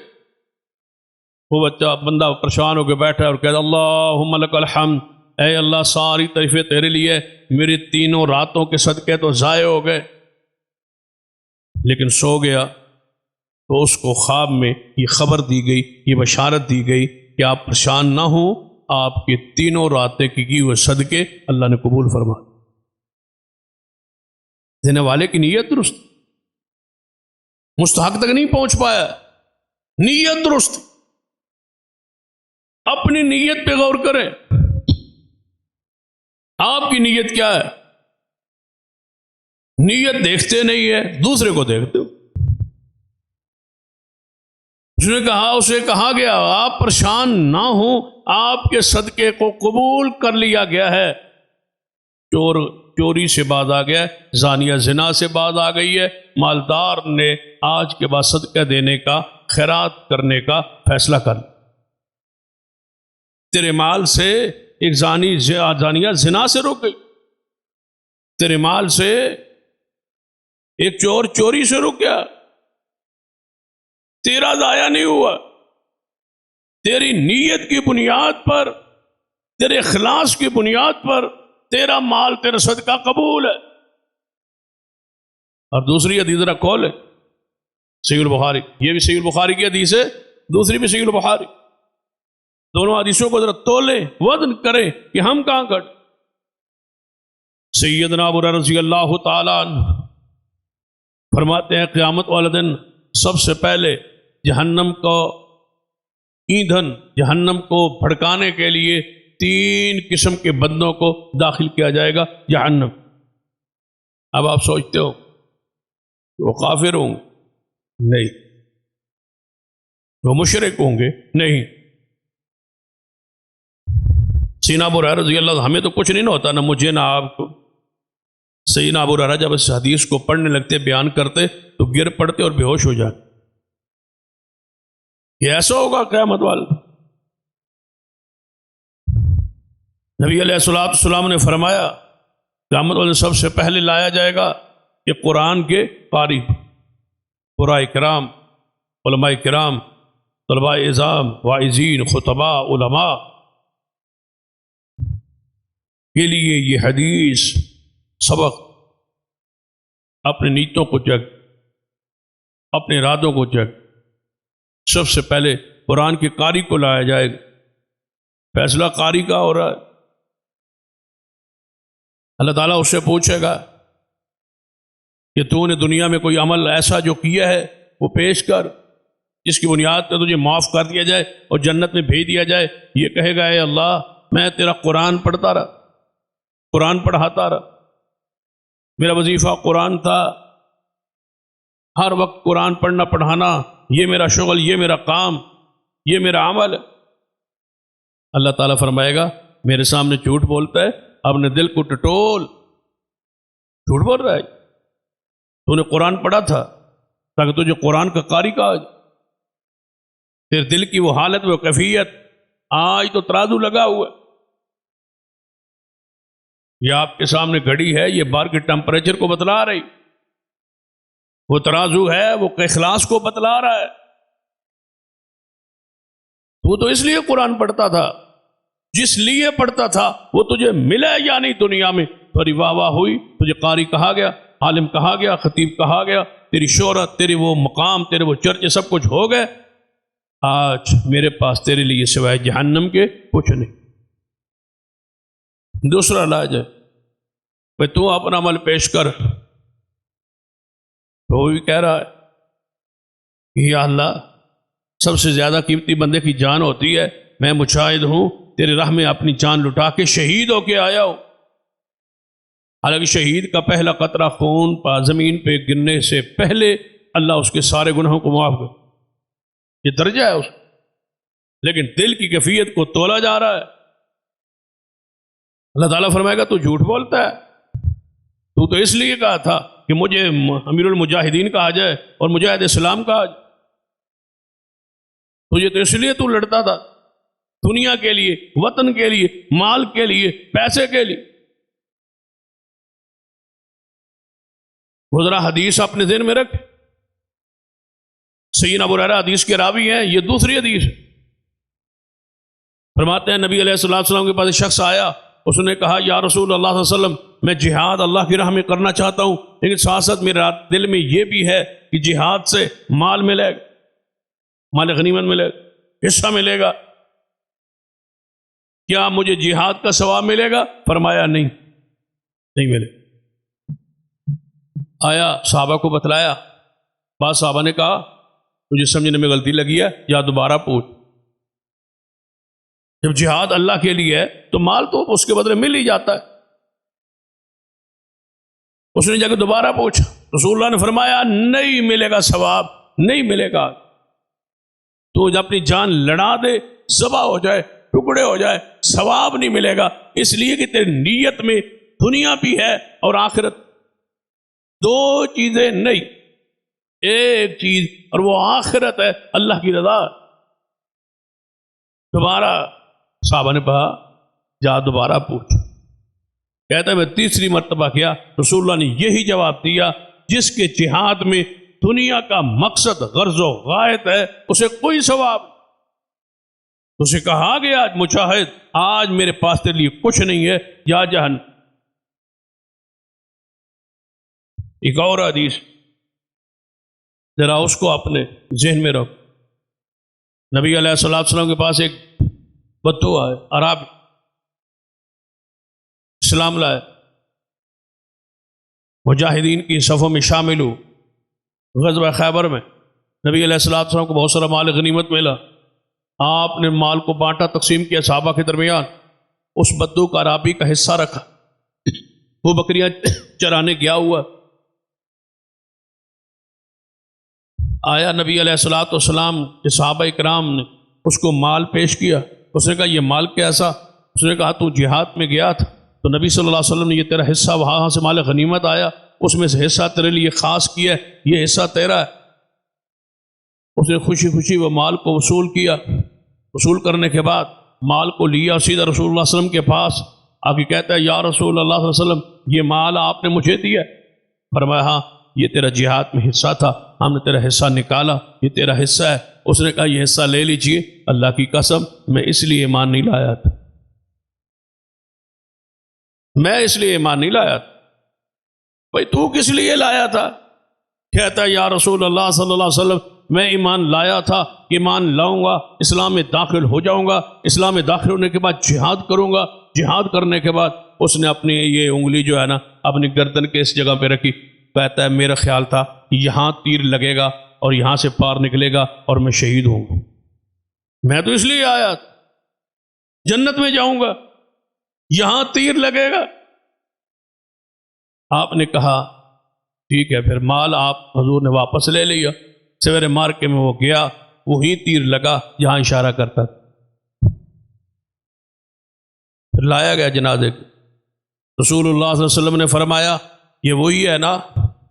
وہ بچہ بندہ پریشان ہو کے بیٹھا اور کہتا اللہم لک الحمد، اے اللہ ساری تعریفیں تیرے لیے، میری تینوں راتوں کے صدقے تو ضائع ہو گئے۔ لیکن سو گیا تو اس کو خواب میں یہ خبر دی گئی، یہ بشارت دی گئی کہ آپ پریشان نہ ہوں، آپ کے تینوں راتیں کی کیے ہوئے صدقے اللہ نے قبول فرما۔ دینے والے کی نیت درست، مستحق تک نہیں پہنچ پایا، نیت درست۔ اپنی نیت پہ غور کریں، آپ کی نیت کیا ہے؟ نیت دیکھتے نہیں ہے، دوسرے کو دیکھتے ہو۔ اس نے کہا، اسے کہا گیا آپ پریشان نہ ہوں، آپ کے صدقے کو قبول کر لیا گیا ہے۔ چور چوری سے باز آ گیا ہے، زانیہ زنا سے باز آ گئی ہے، مالدار نے آج کے بعد صدقہ دینے کا خیرات کرنے کا فیصلہ کر۔ تیرے مال سے ایک زانیہ زنا سے رک گئی، تیرے مال سے ایک چور چوری سے رک گیا، تیرا ضائع نہیں ہوا، تیری نیت کی بنیاد پر، تیرے اخلاص کی بنیاد پر تیرا مال، تیرا صدقہ قبول ہے۔ اور دوسری حدیث ذرا کھول ہے، صحیح البخاری، یہ بھی صحیح البخاری کی حدیث ہے، دوسری بھی صحیح البخاری، دونوں حدیثوں کو ذرا تولیں، وزن کریں کہ ہم کہاں کٹ۔ سیدنا ابو ہریرہ رضی اللہ تعالیٰ عنہ فرماتے ہیں قیامت والے دن سب سے پہلے جہنم کو ایندھن، جہنم کو بھڑکانے کے لیے 3 قسم کے بندوں کو داخل کیا جائے گا جہنم۔ اب آپ سوچتے ہو وہ کافر ہوں گے؟ نہیں۔ وہ مشرک ہوں گے؟ نہیں۔ سیدنا ابو ہریرہ رضی اللہ عنہ، ہمیں تو کچھ نہیں ہوتا، نہ مجھے نہ آپ کو۔ سیدنا ابو ہریرہ جب اس حدیث کو پڑھنے لگتے، بیان کرتے تو گر پڑتے اور بے ہوش ہو جاتے۔ یہ ایسا ہوگا قیامت والا۔ نبی علیہ الصلوۃ والسلام نے فرمایا قیامت والے سب سے پہلے لایا جائے گا کہ قرآن کے قاری، قراء کرام، علماء کرام، طلباء اعظام، واعظین، خطباء، علماء کے لیے یہ حدیث سبق، اپنے نیتوں کو چیک، اپنے ارادوں کو چیک، سب سے پہلے قرآن کے قاری کو لایا جائے گا۔ فیصلہ قاری کا ہو رہا ہے، اللہ تعالیٰ اس سے پوچھے گا کہ تو نے دنیا میں کوئی عمل ایسا جو کیا ہے وہ پیش کر، جس کی بنیاد پر تجھے معاف کر دیا جائے اور جنت میں بھیج دیا جائے۔ یہ کہے گا اے اللہ میں تیرا قرآن پڑھتا رہا، قرآن پڑھاتا رہا، میرا وظیفہ قرآن تھا، ہر وقت قرآن پڑھنا پڑھانا، یہ میرا شغل، یہ میرا کام، یہ میرا عمل ہے۔ اللہ تعالیٰ فرمائے گا میرے سامنے جھوٹ بولتا ہے، اپنے دل کو ٹٹول، جھوٹ بول رہا ہے، تو نے قرآن پڑھا تھا تاکہ تجھے قرآن کا قاری کہا جائے۔ تیرے دل کی وہ حالت، وہ کیفیت، آج تو ترازو لگا ہوا ہے، یہ آپ کے سامنے گھڑی ہے، یہ باہر کے ٹمپریچر کو بتلا رہی، وہ ترازو ہے، وہ اخلاص کو بتلا رہا ہے۔ وہ تو اس لیے قرآن پڑھتا تھا، جس لیے پڑھتا تھا وہ تجھے ملا یا نہیں دنیا میں، تیری واہ واہ ہوئی، تجھے قاری کہا گیا، عالم کہا گیا، خطیب کہا گیا، تیری شہرت، تیری وہ مقام، تیرے وہ چرچے سب کچھ ہو گئے۔ آج میرے پاس تیرے لیے سوائے جہنم کے کچھ نہیں۔ دوسرا علاج ہے کہ تو اپنا عمل پیش کر، تو وہ بھی کہہ رہا ہے کہ یا اللہ سب سے زیادہ قیمتی بندے کی جان ہوتی ہے، میں مجاہد ہوں، تیرے راہ میں اپنی جان لٹا کے شہید ہو کے آیا ہوں۔ حالانکہ شہید کا پہلا قطرہ خون زمین پہ گرنے سے پہلے اللہ اس کے سارے گناہوں کو معاف کر، یہ درجہ ہے اس، لیکن دل کی کیفیت کو تولا جا رہا ہے۔ اللہ تعالیٰ فرمائے گا تو جھوٹ بولتا ہے، تو اس لیے کہا تھا کہ مجھے امیر المجاہدین کہا جائے اور مجاہد اسلام کہا جائے، تجھے تو اس لیے تو لڑتا تھا، دنیا کے لیے، وطن کے لیے، مال کے لیے، پیسے کے لیے۔ وہ ذرا حدیث اپنے ذہن میں رکھ، سیدنا ابو ہریرہ حدیث کے راوی ہیں، یہ دوسری حدیث ہے۔ فرماتے ہیں نبی علیہ الصلوۃ والسلام کے پاس ایک شخص آیا، اس نے کہا یا رسول اللہ صلی اللہ علیہ وسلم میں جہاد اللہ کی راہ میں کرنا چاہتا ہوں، لیکن ساتھ ساتھ میرے دل میں یہ بھی ہے کہ جہاد سے مال ملے گا، مال غنیمت ملے گا، حصہ ملے گا، کیا مجھے جہاد کا ثواب ملے گا؟ فرمایا نہیں ملے۔ آیا صحابہ کو بتلایا، بعض صحابہ نے کہا تجھے سمجھنے میں غلطی لگی ہے یا دوبارہ پوچھ، جب جہاد اللہ کے لیے ہے تو مال تو اس کے بدلے مل ہی جاتا ہے۔ اس نے جا کے دوبارہ پوچھا، رسول اللہ نے فرمایا نہیں ملے گا ثواب، نہیں ملے گا، تو جب اپنی جان لڑا دے، ذبح ہو جائے، ٹکڑے ہو جائے، ثواب نہیں ملے گا، اس لیے کہ تیری نیت میں دنیا بھی ہے اور آخرت، دو چیزیں نہیں، ایک چیز، اور وہ آخرت ہے، اللہ کی رضا۔ دوبارہ صحابہ نے کہا جا دوبارہ پوچھ۔ کہتا ہے میں تیسری مرتبہ کیا، رسول اللہ نے یہی جواب دیا، جس کے جہاد میں دنیا کا مقصد غرض و غایت ہے اسے کوئی ثواب۔ اسے کہا گیا آج مجاہد، آج میرے پاس تیرے لیے کچھ نہیں ہے، یا جہنم۔ ایک اور حدیث ذرا اس کو اپنے ذہن میں رکھ۔ نبی علیہ الصلوۃ والسلام کے پاس ایک بدو ہے، عرب، اسلام لائے، مجاہدین کی صفوں میں شامل ہو۔ غزوہ خیبر میں نبی علیہ الصلوۃ والسلام کو بہت سارا مال غنیمت ملا، آپ نے مال کو بانٹا، تقسیم کیا صحابہ کے درمیان۔ اس بدو کا عرابی کا حصہ رکھا، وہ بکریاں چرانے گیا ہوا، آیا نبی علیہ الصلوۃ والسلام کے صحابہ اکرام نے اس کو مال پیش کیا۔ اس نے کہا یہ مال کیسا؟ اس نے کہا تو جہاد میں گیا تھا تو نبی صلی اللہ علیہ وسلم نے یہ تیرا حصہ وہاں سے مال غنیمت آیا، اس میں سے حصہ تیرے لیے خاص کیا ہے، یہ حصہ تیرا ہے۔ اس نے خوشی خوشی وہ مال کو وصول کیا۔ وصول کرنے کے بعد مال کو لیا، سیدھا رسول اللہ صلی اللہ علیہ وسلم کے پاس آ کے کہتا ہے یا رسول اللہ صلی اللہ علیہ وسلم یہ مال آپ نے مجھے دیا؟ فرمایا ہاں، یہ تیرا جہاد میں حصہ تھا، ہم نے تیرا حصہ نکالا، یہ تیرا حصہ ہے۔ اس نے کہا یہ حصہ لے لیجئے، اللہ کی قسم میں اس لیے ایمان نہیں لایا تھا، میں اس لیے ایمان نہیں لایا تھا۔ بھائی تو کس لیے لایا تھا؟ کہتا ہے یا رسول اللہ صلی اللہ علیہ وسلم میں ایمان لایا تھا، ایمان لاؤں گا، اسلام میں داخل ہو جاؤں گا، اسلام میں داخل ہونے کے بعد جہاد کروں گا، جہاد کرنے کے بعد اس نے اپنی یہ انگلی جو ہے نا اپنی گردن کے اس جگہ پہ رکھی۔ کہتا ہے میرا خیال تھا کہ یہاں تیر لگے گا اور یہاں سے پار نکلے گا اور میں شہید ہوں گا، میں تو اس لیے آیا جنت میں جاؤں گا، یہاں تیر لگے گا۔ آپ نے کہا ٹھیک ہے، پھر مال آپ حضور نے واپس لے لیا۔ سویرے مارکے میں وہ گیا، وہی تیر لگا جہاں اشارہ کرتا تھا، پھر لایا گیا جنازے کو۔ رسول اللہ صلی اللہ علیہ وسلم نے فرمایا یہ وہی ہے نا؟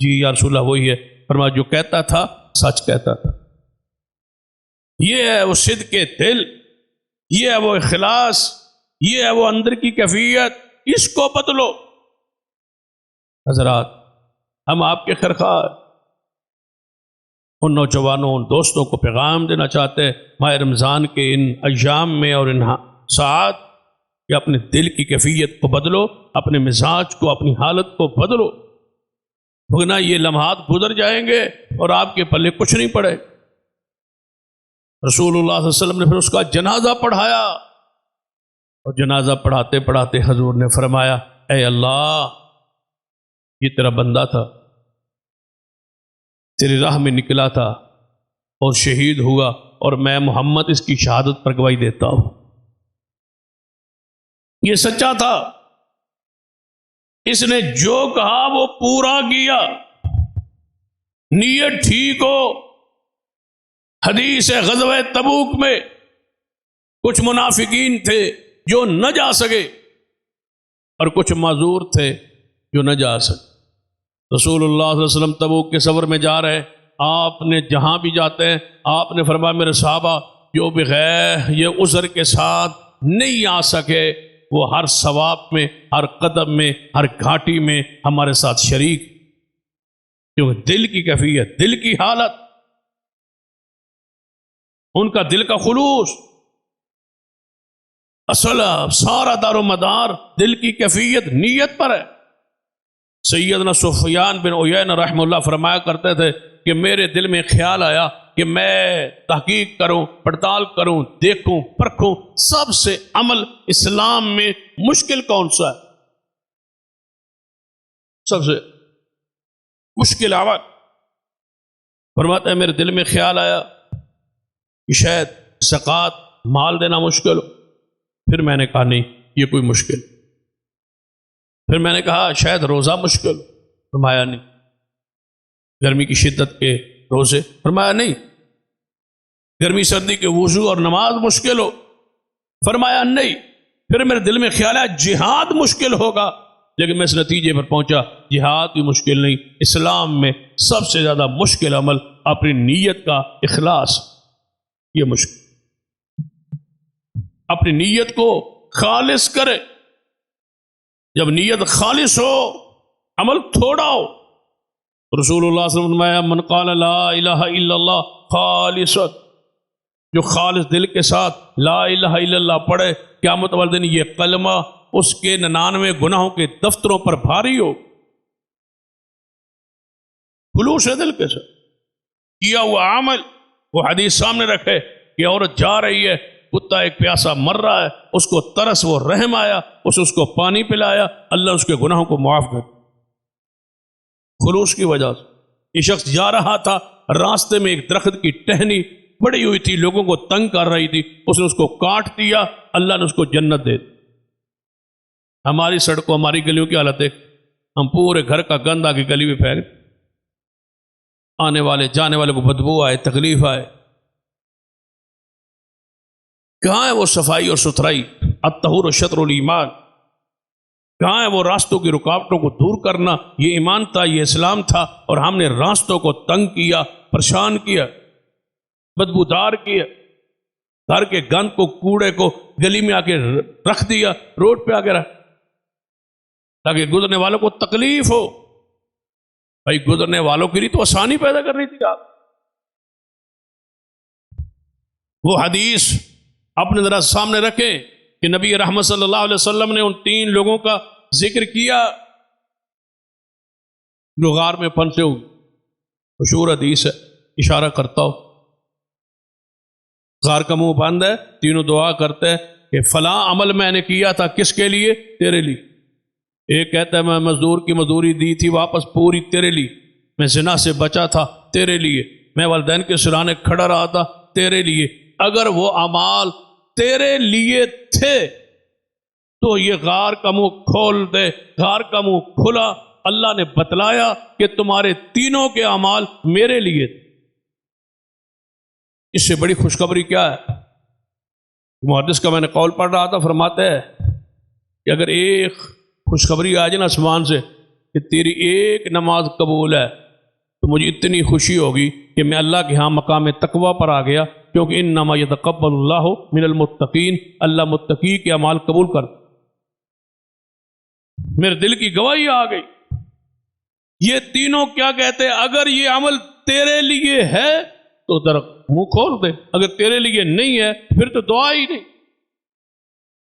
جی یا رسول اللہ وہی ہے۔ فرمایا جو کہتا تھا سچ کہتا تھا، یہ ہے وہ صدق دل، یہ ہے وہ اخلاص، یہ ہے وہ اندر کی کیفیت، اس کو بدلو۔ حضرات ہم آپ کے خیرخواہ ان نوجوانوں، ان دوستوں کو پیغام دینا چاہتے ہیں ماہ رمضان کے ان ایام میں اور ان ساعات کہ اپنے دل کی کیفیت کو بدلو، اپنے مزاج کو، اپنی حالت کو بدلو، ورنہ یہ لمحات گزر جائیں گے اور آپ کے پلے کچھ نہیں پڑے۔ رسول اللہ صلی اللہ علیہ وسلم نے پھر اس کا جنازہ پڑھایا، اور جنازہ پڑھاتے پڑھاتے حضور نے فرمایا اے اللہ یہ تیرا بندہ تھا، تیری راہ میں نکلا تھا اور شہید ہوا، اور میں محمد اس کی شہادت پر گواہی دیتا ہوں، یہ سچا تھا، اس نے جو کہا وہ پورا کیا، نیت ٹھیک ہو۔ حدیث ہے غزوہ تبوک میں کچھ منافقین تھے جو نہ جا سکے اور کچھ معذور تھے جو نہ جا سکے۔ رسول اللہ صلی اللہ علیہ وسلم تبوک کے سفر میں جا رہے، آپ نے جہاں بھی جاتے ہیں آپ نے فرمایا میرے صحابہ جو بغیر یہ عذر کے ساتھ نہیں آ سکے وہ ہر ثواب میں، ہر قدم میں، ہر گھاٹی میں ہمارے ساتھ شریک، کیونکہ دل کی کیفیت، دل کی حالت، ان کا دل کا خلوص، اصل سارا دار و مدار دل کی کیفیت، نیت پر ہے۔ سیدنا سفیان بن عیینہ رحمہ اللہ فرمایا کرتے تھے کہ میرے دل میں خیال آیا کہ میں تحقیق کروں، پڑتال کروں، دیکھوں، پرکھوں سب سے عمل اسلام میں مشکل کون سا ہے، سب سے مشکل عمل۔ فرماتا ہے میرے دل میں خیال آیا کہ شاید زکوٰۃ مال دینا مشکل ہو، پھر میں نے کہا نہیں یہ کوئی مشکل، پھر میں نے کہا شاید روزہ مشکل، فرمایا نہیں، گرمی کی شدت کے روزے، فرمایا نہیں، گرمی سردی کے وضو اور نماز مشکل ہو، فرمایا نہیں، پھر میرے دل میں خیال ہے جہاد مشکل ہوگا، لیکن میں اس نتیجے پر پہنچا جہاد بھی مشکل نہیں، اسلام میں سب سے زیادہ مشکل عمل اپنی نیت کا اخلاص، یہ مشکل، اپنی نیت کو خالص کرے. جب نیت خالص ہو عمل تھوڑا ہو. رسول اللہ صلی اللہ علیہ وسلم نے فرمایا من قال لا الہ الا اللہ خالصا، جو خالص دل کے ساتھ لا الہ الا اللہ پڑھے، قیامت والے دن یہ کلمہ اس کے 99 گناہوں کے دفتروں پر بھاری ہو. خلوص دل کے ساتھ کیا ہوا عمل. وہ حدیث سامنے رکھے کہ عورت جا رہی ہے، کتا ایک پیاسا مر رہا ہے، اس کو ترس و رحم آیا، اس کو پانی پلایا، اللہ اس کے گناہوں کو معاف کر. خلوص کی وجہ سے یہ شخص جا رہا تھا، راستے میں ایک درخت کی ٹہنی بڑی ہوئی تھی، لوگوں کو تنگ کر رہی تھی، اس نے اس کو کاٹ دیا، اللہ نے اس کو جنت دے دی. ہماری سڑکوں ہماری گلیوں کی حالت ہے، ہم پورے گھر کا گند آگے گلی میں پھینک، آنے والے جانے والے کو بدبو آئے، تکلیف آئے. کہاں ہے وہ صفائی اور ستھرائی؟ الطہور شطر الایمان. کہاں ہے وہ راستوں کی رکاوٹوں کو دور کرنا؟ یہ ایمان تھا، یہ اسلام تھا، اور ہم نے راستوں کو تنگ کیا، پریشان کیا، بدبودار کیا، گھر کے گند کو، کوڑے کو گلی میں آ کے رکھ دیا، روڈ پہ آ کے رکھ، تاکہ گزرنے والوں کو تکلیف ہو. بھائی گزرنے والوں کے لیے تو آسانی پیدا کرنی تھی آپ. وہ حدیث اپنے ذرا سامنے رکھیں کہ نبی رحمت صلی اللہ علیہ وسلم نے ان 3 لوگوں کا ذکر کیا جو غار میں پھنسے ہوئے. مشہور حدیث ہے، اشارہ کرتا ہو. غار کا منہ بند ہے، تینوں دعا کرتے ہیں کہ فلاں عمل میں نے کیا تھا، کس کے لیے؟ تیرے لیے. ایک کہتا ہے میں مزدور کی مزدوری دی تھی واپس پوری، تیرے لیے. میں زنا سے بچا تھا، تیرے لیے. میں والدین کے سرانے کھڑا رہا تھا، تیرے لیے. اگر وہ اعمال تیرے لیے تھے تو یہ غار کا منہ کھول دے. غار کا منہ کھلا، اللہ نے بتلایا کہ تمہارے تینوں کے اعمال میرے لیے تھے. اس سے بڑی خوشخبری کیا ہے؟ محدث کا میں نے قول پڑھ رہا تھا، فرماتے ہیں کہ اگر ایک خوشخبری آ جائے نا آسمان سے کہ تیری ایک نماز قبول ہے، تو مجھے اتنی خوشی ہوگی کہ میں اللہ کے ہاں مقام تقوی پر آ گیا، کیونکہ انما یتقبل اللہ من المتقین، اللہ متقی کے اعمال قبول کر. میرے دل کی گواہی آ گئی. یہ تینوں کیا کہتے ہیں؟ اگر یہ عمل تیرے لیے ہے تو ذرا منہ کھول دے، اگر تیرے لیے نہیں ہے پھر تو دعا ہی نہیں.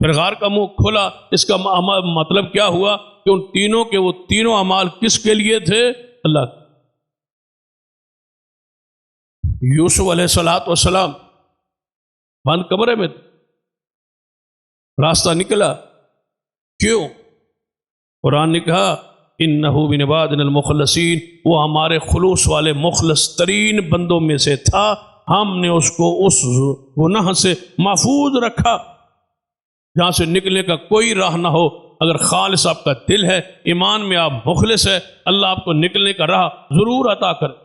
پھر غار کا منہ کھلا. اس کا مطلب کیا ہوا کہ ان تینوں کے وہ تینوں اعمال کس کے لیے تھے؟ اللہ. یوسف علیہ السلام بند کمرے میں راستہ نکلا. کیوں؟ قرآن نے کہا انہ من عبادنا المخلصین، وہ ہمارے خلوص والے مخلص ترین بندوں میں سے تھا. ہم نے اس کو اس گناہ سے محفوظ رکھا جہاں سے نکلنے کا کوئی راہ نہ ہو. اگر خالص آپ کا دل ہے، ایمان میں آپ مخلص ہے، اللہ آپ کو نکلنے کا راہ ضرور عطا کرے.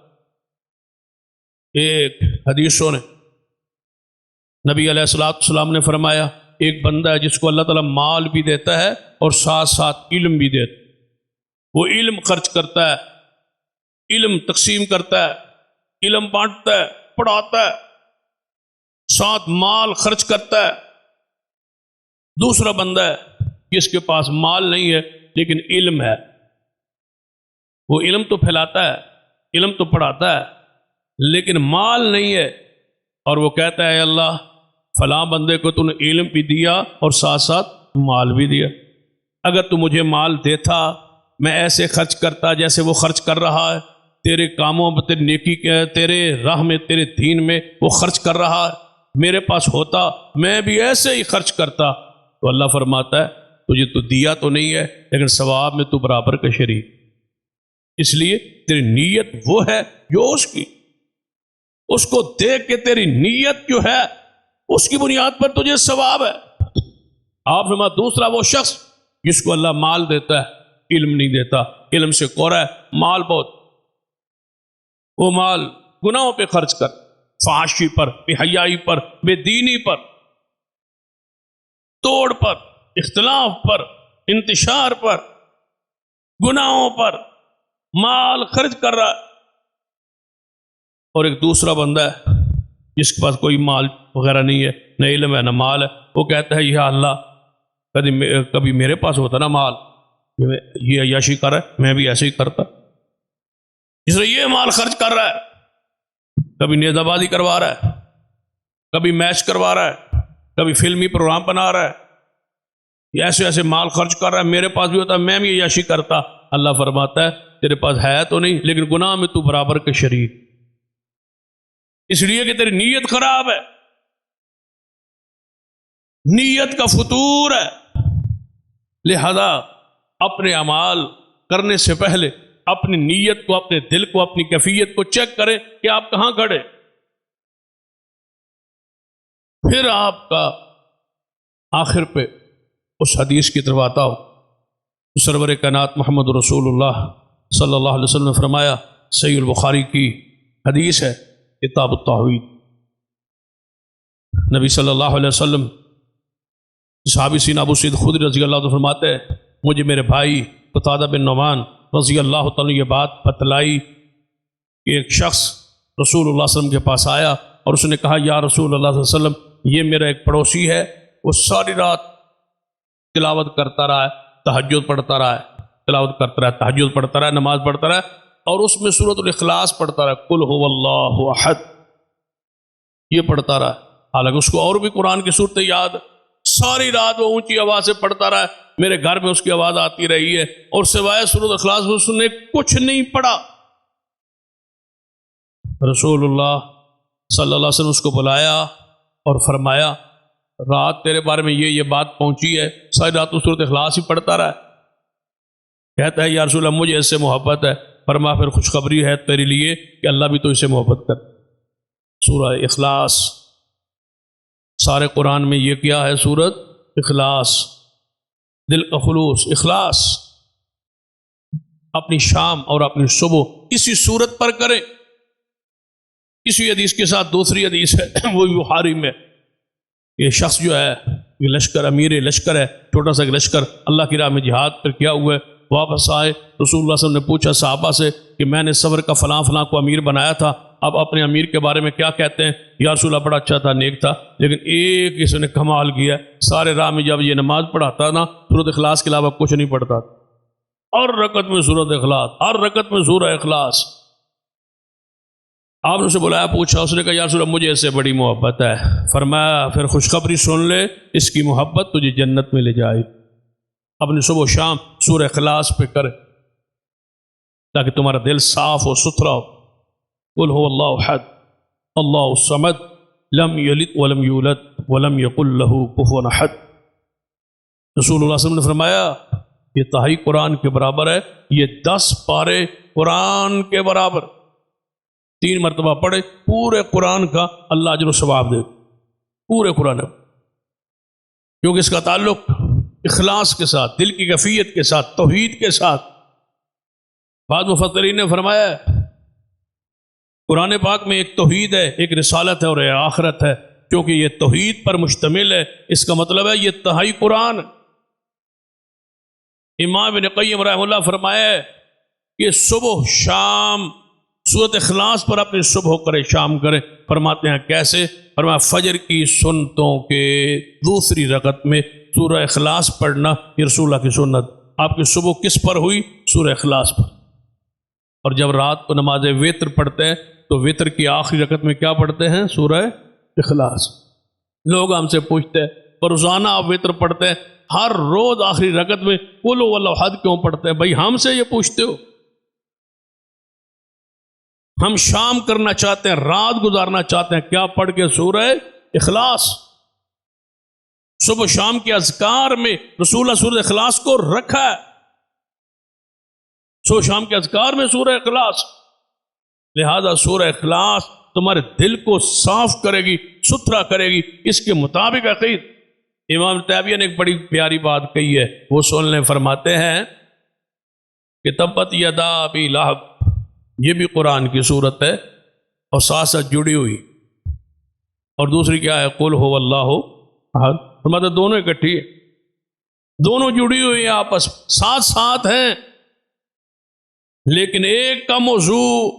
ایک حدیثوں نے نبی علیہ السلام نے فرمایا ایک بندہ ہے جس کو اللہ تعالیٰ مال بھی دیتا ہے اور ساتھ ساتھ علم بھی دیتا ہے. وہ علم خرچ کرتا ہے، علم تقسیم کرتا ہے، علم بانٹتا ہے، پڑھاتا ہے، ساتھ مال خرچ کرتا ہے. دوسرا بندہ ہے جس کے پاس مال نہیں ہے لیکن علم ہے. وہ علم تو پھیلاتا ہے، علم تو پڑھاتا ہے، لیکن مال نہیں ہے. اور وہ کہتا ہے اللہ فلاں بندے کو تو نے علم بھی دیا اور ساتھ ساتھ مال بھی دیا. اگر تو مجھے مال دیتا میں ایسے خرچ کرتا جیسے وہ خرچ کر رہا ہے، تیرے کاموں میں، تیری نیکی کے، تیرے راہ میں، تیرے دین میں وہ خرچ کر رہا ہے، میرے پاس ہوتا میں بھی ایسے ہی خرچ کرتا. تو اللہ فرماتا ہے تجھے تو دیا تو نہیں ہے لیکن ثواب میں تو برابر کا شریک. اس لیے تیری نیت وہ ہے جو اس کو دیکھ کے تیری نیت جو ہے اس کی بنیاد پر تجھے ثواب ہے. آپ فرما دوسرا وہ شخص جس کو اللہ مال دیتا ہے، علم نہیں دیتا، علم سے کوڑا ہے، مال بہت، وہ مال گناہوں پہ خرچ کر، فحاشی پر، بے حیائی پر، بے دینی پر، توڑ پر، اختلاف پر، انتشار پر، گناہوں پر مال خرچ کر رہا ہے، اور ایک دوسرا بندہ ہے جس کے پاس کوئی مال وغیرہ نہیں ہے، نہ علم ہے نہ مال ہے، وہ کہتا ہے یا اللہ کبھی میرے پاس ہوتا نا مال، یہ عیاشی کر رہا ہے میں بھی ایسے ہی کرتا، اس لیے یہ مال خرچ کر رہا ہے، کبھی نیزہ بازی کروا رہا ہے، کبھی میچ کروا رہا ہے، کبھی فلمی پروگرام بنا رہا ہے، یہ ایسے ایسے مال خرچ کر رہا ہے، میرے پاس بھی ہوتا میں بھی عیاشی کرتا۔ اللہ فرماتا ہے تیرے پاس ہے تو نہیں، لیکن گناہ میں تو برابر کے شریک، اس لیے کہ تیری نیت خراب ہے، نیت کا فطور ہے، لہذا اپنے اعمال کرنے سے پہلے اپنی نیت کو، اپنے دل کو، اپنی کیفیت کو چیک کریں کہ آپ کہاں کھڑے، پھر آپ کا آخر پہ اس حدیث کی طرف آتا ہو، سرور کائنات محمد رسول اللہ صلی اللہ علیہ وسلم نے فرمایا، صحیح البخاری کی حدیث ہے، کتاب التوحید، نبی صلی اللہ علیہ وسلم صحابی سیدنا ابو سعید خدری رضی اللہ عنہ فرماتے ہیں مجھے میرے بھائی قتادہ بن نعمان رضی اللہ تعالیٰ یہ بات بتلائی کہ ایک شخص رسول اللہ صلی اللہ علیہ وسلم کے پاس آیا اور اس نے کہا یا رسول اللہ صلی اللہ علیہ وسلم یہ میرا ایک پڑوسی ہے، وہ ساری رات تلاوت کرتا رہا ہے، تہجد پڑھتا رہا ہے، تلاوت کرتا رہا ہے، تہجد پڑھتا رہا ہے، نماز پڑھتا رہا ہے، اور اس میں سورۃ الاخلاص پڑھتا رہا ہے، قل هو اللہ احد، یہ پڑھتا رہا ہے، حالانکہ اس کو اور بھی قرآن کی صورتیں یاد، ساری رات وہ اونچی آواز سے پڑھتا رہا ہے، میرے گھر میں اس کی آواز آتی رہی ہے، اور سوائے سورۃ الاخلاص اس نے کچھ نہیں پڑھا۔ رسول اللہ صلی اللہ علیہ وسلم اس کو بلایا اور فرمایا رات تیرے بارے میں یہ بات پہنچی ہے، ساری رات تو سورۃ اخلاص ہی پڑھتا رہا ہے۔ کہتا ہے یا رسول اللہ مجھے اس سے محبت ہے، فرمایا پھر خوشخبری ہے تیرے لیے کہ اللہ بھی تو اسے محبت کر۔ سورہ اخلاص، سارے قرآن میں یہ کیا ہے؟ سورۃ اخلاص، دل کا خلوص، اخلاص، اپنی شام اور اپنی صبح اسی صورت پر کریں۔ اسی حدیث کے ساتھ دوسری حدیث ہے وہ بخاری میں، یہ شخص جو ہے یہ لشکر، امیر لشکر ہے، چھوٹا سا لشکر اللہ کی راہ میں جہاد پر کیا ہوا ہے، واپس آئے، رسول اللہ صلی اللہ علیہ وسلم نے پوچھا صحابہ سے کہ میں نے صبر کا فلاں فلاں کو امیر بنایا تھا، اب اپنے امیر کے بارے میں کیا کہتے ہیں؟ یا رسول اللہ بڑا اچھا تھا، نیک تھا، لیکن ایک اس نے کمال کیا، سارے راہ میں جب یہ نماز پڑھاتا نا سورۃ اخلاص کے علاوہ کچھ نہیں پڑھتا، ہر رکعت میں سورۃ اخلاص، ہر رکعت میں سورہ اخلاص۔ آپ نے اسے بلایا، پوچھا، اس نے کہا یا رسول اللہ مجھے اس سے بڑی محبت ہے، فرمایا پھر خوشخبری سن لے، اس کی محبت تجھے جنت میں لے جائے۔ اپنی صبح و شام سورہ اخلاص پہ کرے تاکہ تمہارا دل صاف ہو، ستھرا ہو۔ قل هو اللہ احد اللہ الصمد لم یلد ولم یولد ولم یکن له کفوا احد۔ رسول اللہ صلی اللہ علیہ وسلم نے فرمایا یہ تہائی قرآن کے برابر ہے، یہ 10 پارے قرآن کے برابر، 3 مرتبہ پڑھے پورے قرآن کا اللہ اجر و ثواب دے، پورے قرآن، کیونکہ اس کا تعلق اخلاص کے ساتھ، دل کی کیفیت کے ساتھ، توحید کے ساتھ۔ بعض مفسرین نے فرمایا ہے قرآن پاک میں ایک توحید ہے، ایک رسالت ہے اور ایک آخرت ہے، کیونکہ یہ توحید پر مشتمل ہے، اس کا مطلب ہے یہ تہائی قرآن۔ امام ابن قیم رحمہ اللہ فرمایا ہے کہ صبح شام سورۃ اخلاص پر اپنی صبح کرے، شام کرے۔ فرماتے ہیں کیسے؟ فرمایا فجر کی سنتوں کے دوسری رکعت میں سورہ اخلاص پڑھنا یہ رسول اللہ کی سنت۔ آپ کی صبح کس پر ہوئی؟ سورہ اخلاص پر۔ اور جب رات کو نماز وتر پڑھتے ہیں تو وتر کی آخری رکعت میں کیا پڑھتے ہیں؟ سورہ اخلاص۔ لوگ ہم سے پوچھتے ہیں روزانہ آپ وتر پڑھتے ہیں، ہر روز آخری رکعت میں قل هو اللہ احد کیوں پڑھتے ہیں؟ بھائی ہم سے یہ پوچھتے ہو؟ ہم شام کرنا چاہتے ہیں، رات گزارنا چاہتے ہیں، کیا پڑھ کے؟ سورہ اخلاص۔ صبح شام کے اذکار میں رسول اللہ سورہ اخلاص کو رکھا ہے، صبح شام کے اذکار میں سورہ اخلاص، لہذا سورہ اخلاص تمہارے دل کو صاف کرے گی، ستھرا کرے گی، اس کے مطابق عقید۔ امام تیمیہ نے ایک بڑی پیاری بات کہی ہے، وہ سن لیں، فرماتے ہیں کہ تبت یدا ابی لہب، یہ بھی قرآن کی صورت ہے اور ساتھ ساتھ جڑی ہوئی، اور دوسری کیا ہے؟ قل هو اللہ احد۔ فرماتے دونوں اکٹھی ہیں، دونوں جڑی ہوئی ہیں، آپس ساتھ ساتھ ہیں۔ لیکن ایک کا موضوع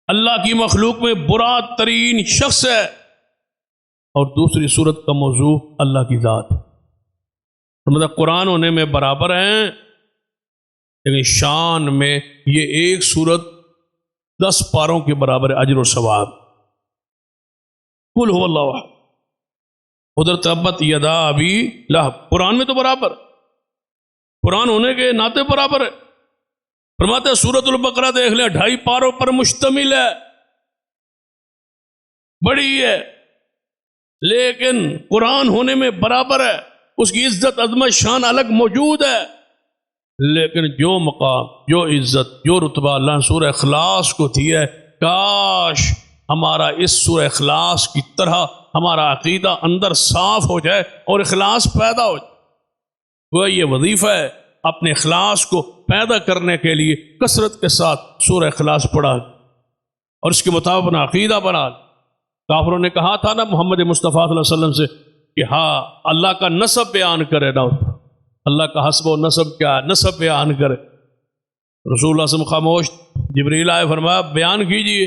اللہ کی مخلوق میں برا ترین شخص ہے، اور دوسری صورت کا موضوع اللہ کی ذات، مطلب قرآن ہونے میں برابر ہیں لیکن شان میں یہ ایک صورت 10 پاروں کے برابر ہے اجر و ثواب۔ قل هو اللہ احد، ادھر تبت یدا ابی لہب، قرآن میں تو برابر، قرآن ہونے کے ناطے برابر ہے۔ فرماتے ہیں سورۃ البقرہ دیکھ لیں 2.5 پاروں پر مشتمل ہے، بڑی ہے، لیکن قرآن ہونے میں برابر ہے، اس کی عزت عظمت شان الگ موجود ہے، لیکن جو مقام، جو عزت، جو رتبہ اللہ نے سورہ اخلاص کو دی ہے، کاش ہمارا اس سورہ اخلاص کی طرح ہمارا عقیدہ اندر صاف ہو جائے اور اخلاص پیدا ہو جائے۔ وہ یہ وظیفہ ہے، اپنے اخلاص کو پیدا کرنے کے لیے کثرت کے ساتھ سورہ اخلاص پڑھا اور اس کے مطابق اپنا عقیدہ بنا۔ کافروں نے کہا تھا نا محمد مصطفیٰ صلی اللہ علیہ وسلم سے کہ ہاں اللہ کا نسب بیان کرے نا، اللہ کا حسب و نسب کیا ہے، نسب بیان کرے۔ رسول اللہ صلی اللہ علیہ وسلم خاموش، جبریل آئے، فرمایا بیان کیجئے،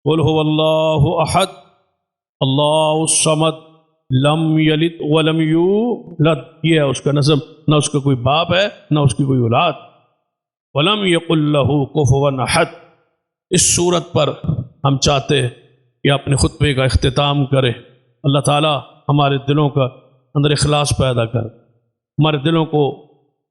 قل هو اللہ احد اللہ الصمد لم یلد ولم یولد، یہ ہے اس کا نسب، نہ اس کا کوئی باپ ہے نہ اس کی کوئی اولاد، ولم یقل لہ کفوا احد۔ اس صورت پر ہم چاہتے ہیں کہ اپنے خطبے کا اختتام کرے۔ اللہ تعالی ہمارے دلوں کا اندر اخلاص پیدا کر، ہمارے دلوں کو،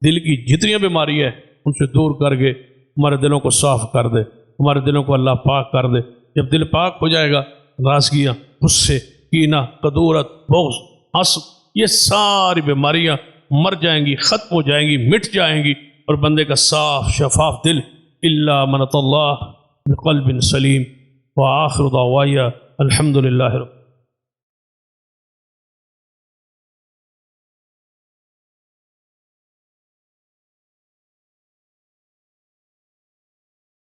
دل کی جتنی بیماری ہے ان سے دور کر کے ہمارے دلوں کو صاف کر دے، ہمارے دلوں کو اللہ پاک کر دے۔ جب دل پاک ہو جائے گا، ناراضگیاں، غصے، کینہ، قدورت، بغض، حسد، یہ ساری بیماریاں مر جائیں گی، ختم ہو جائیں گی، مٹ جائیں گی، اور بندے کا صاف شفاف دل الا من اتى اللہ بقلب سلیم۔ وآخر دعوایا الحمد للہ رب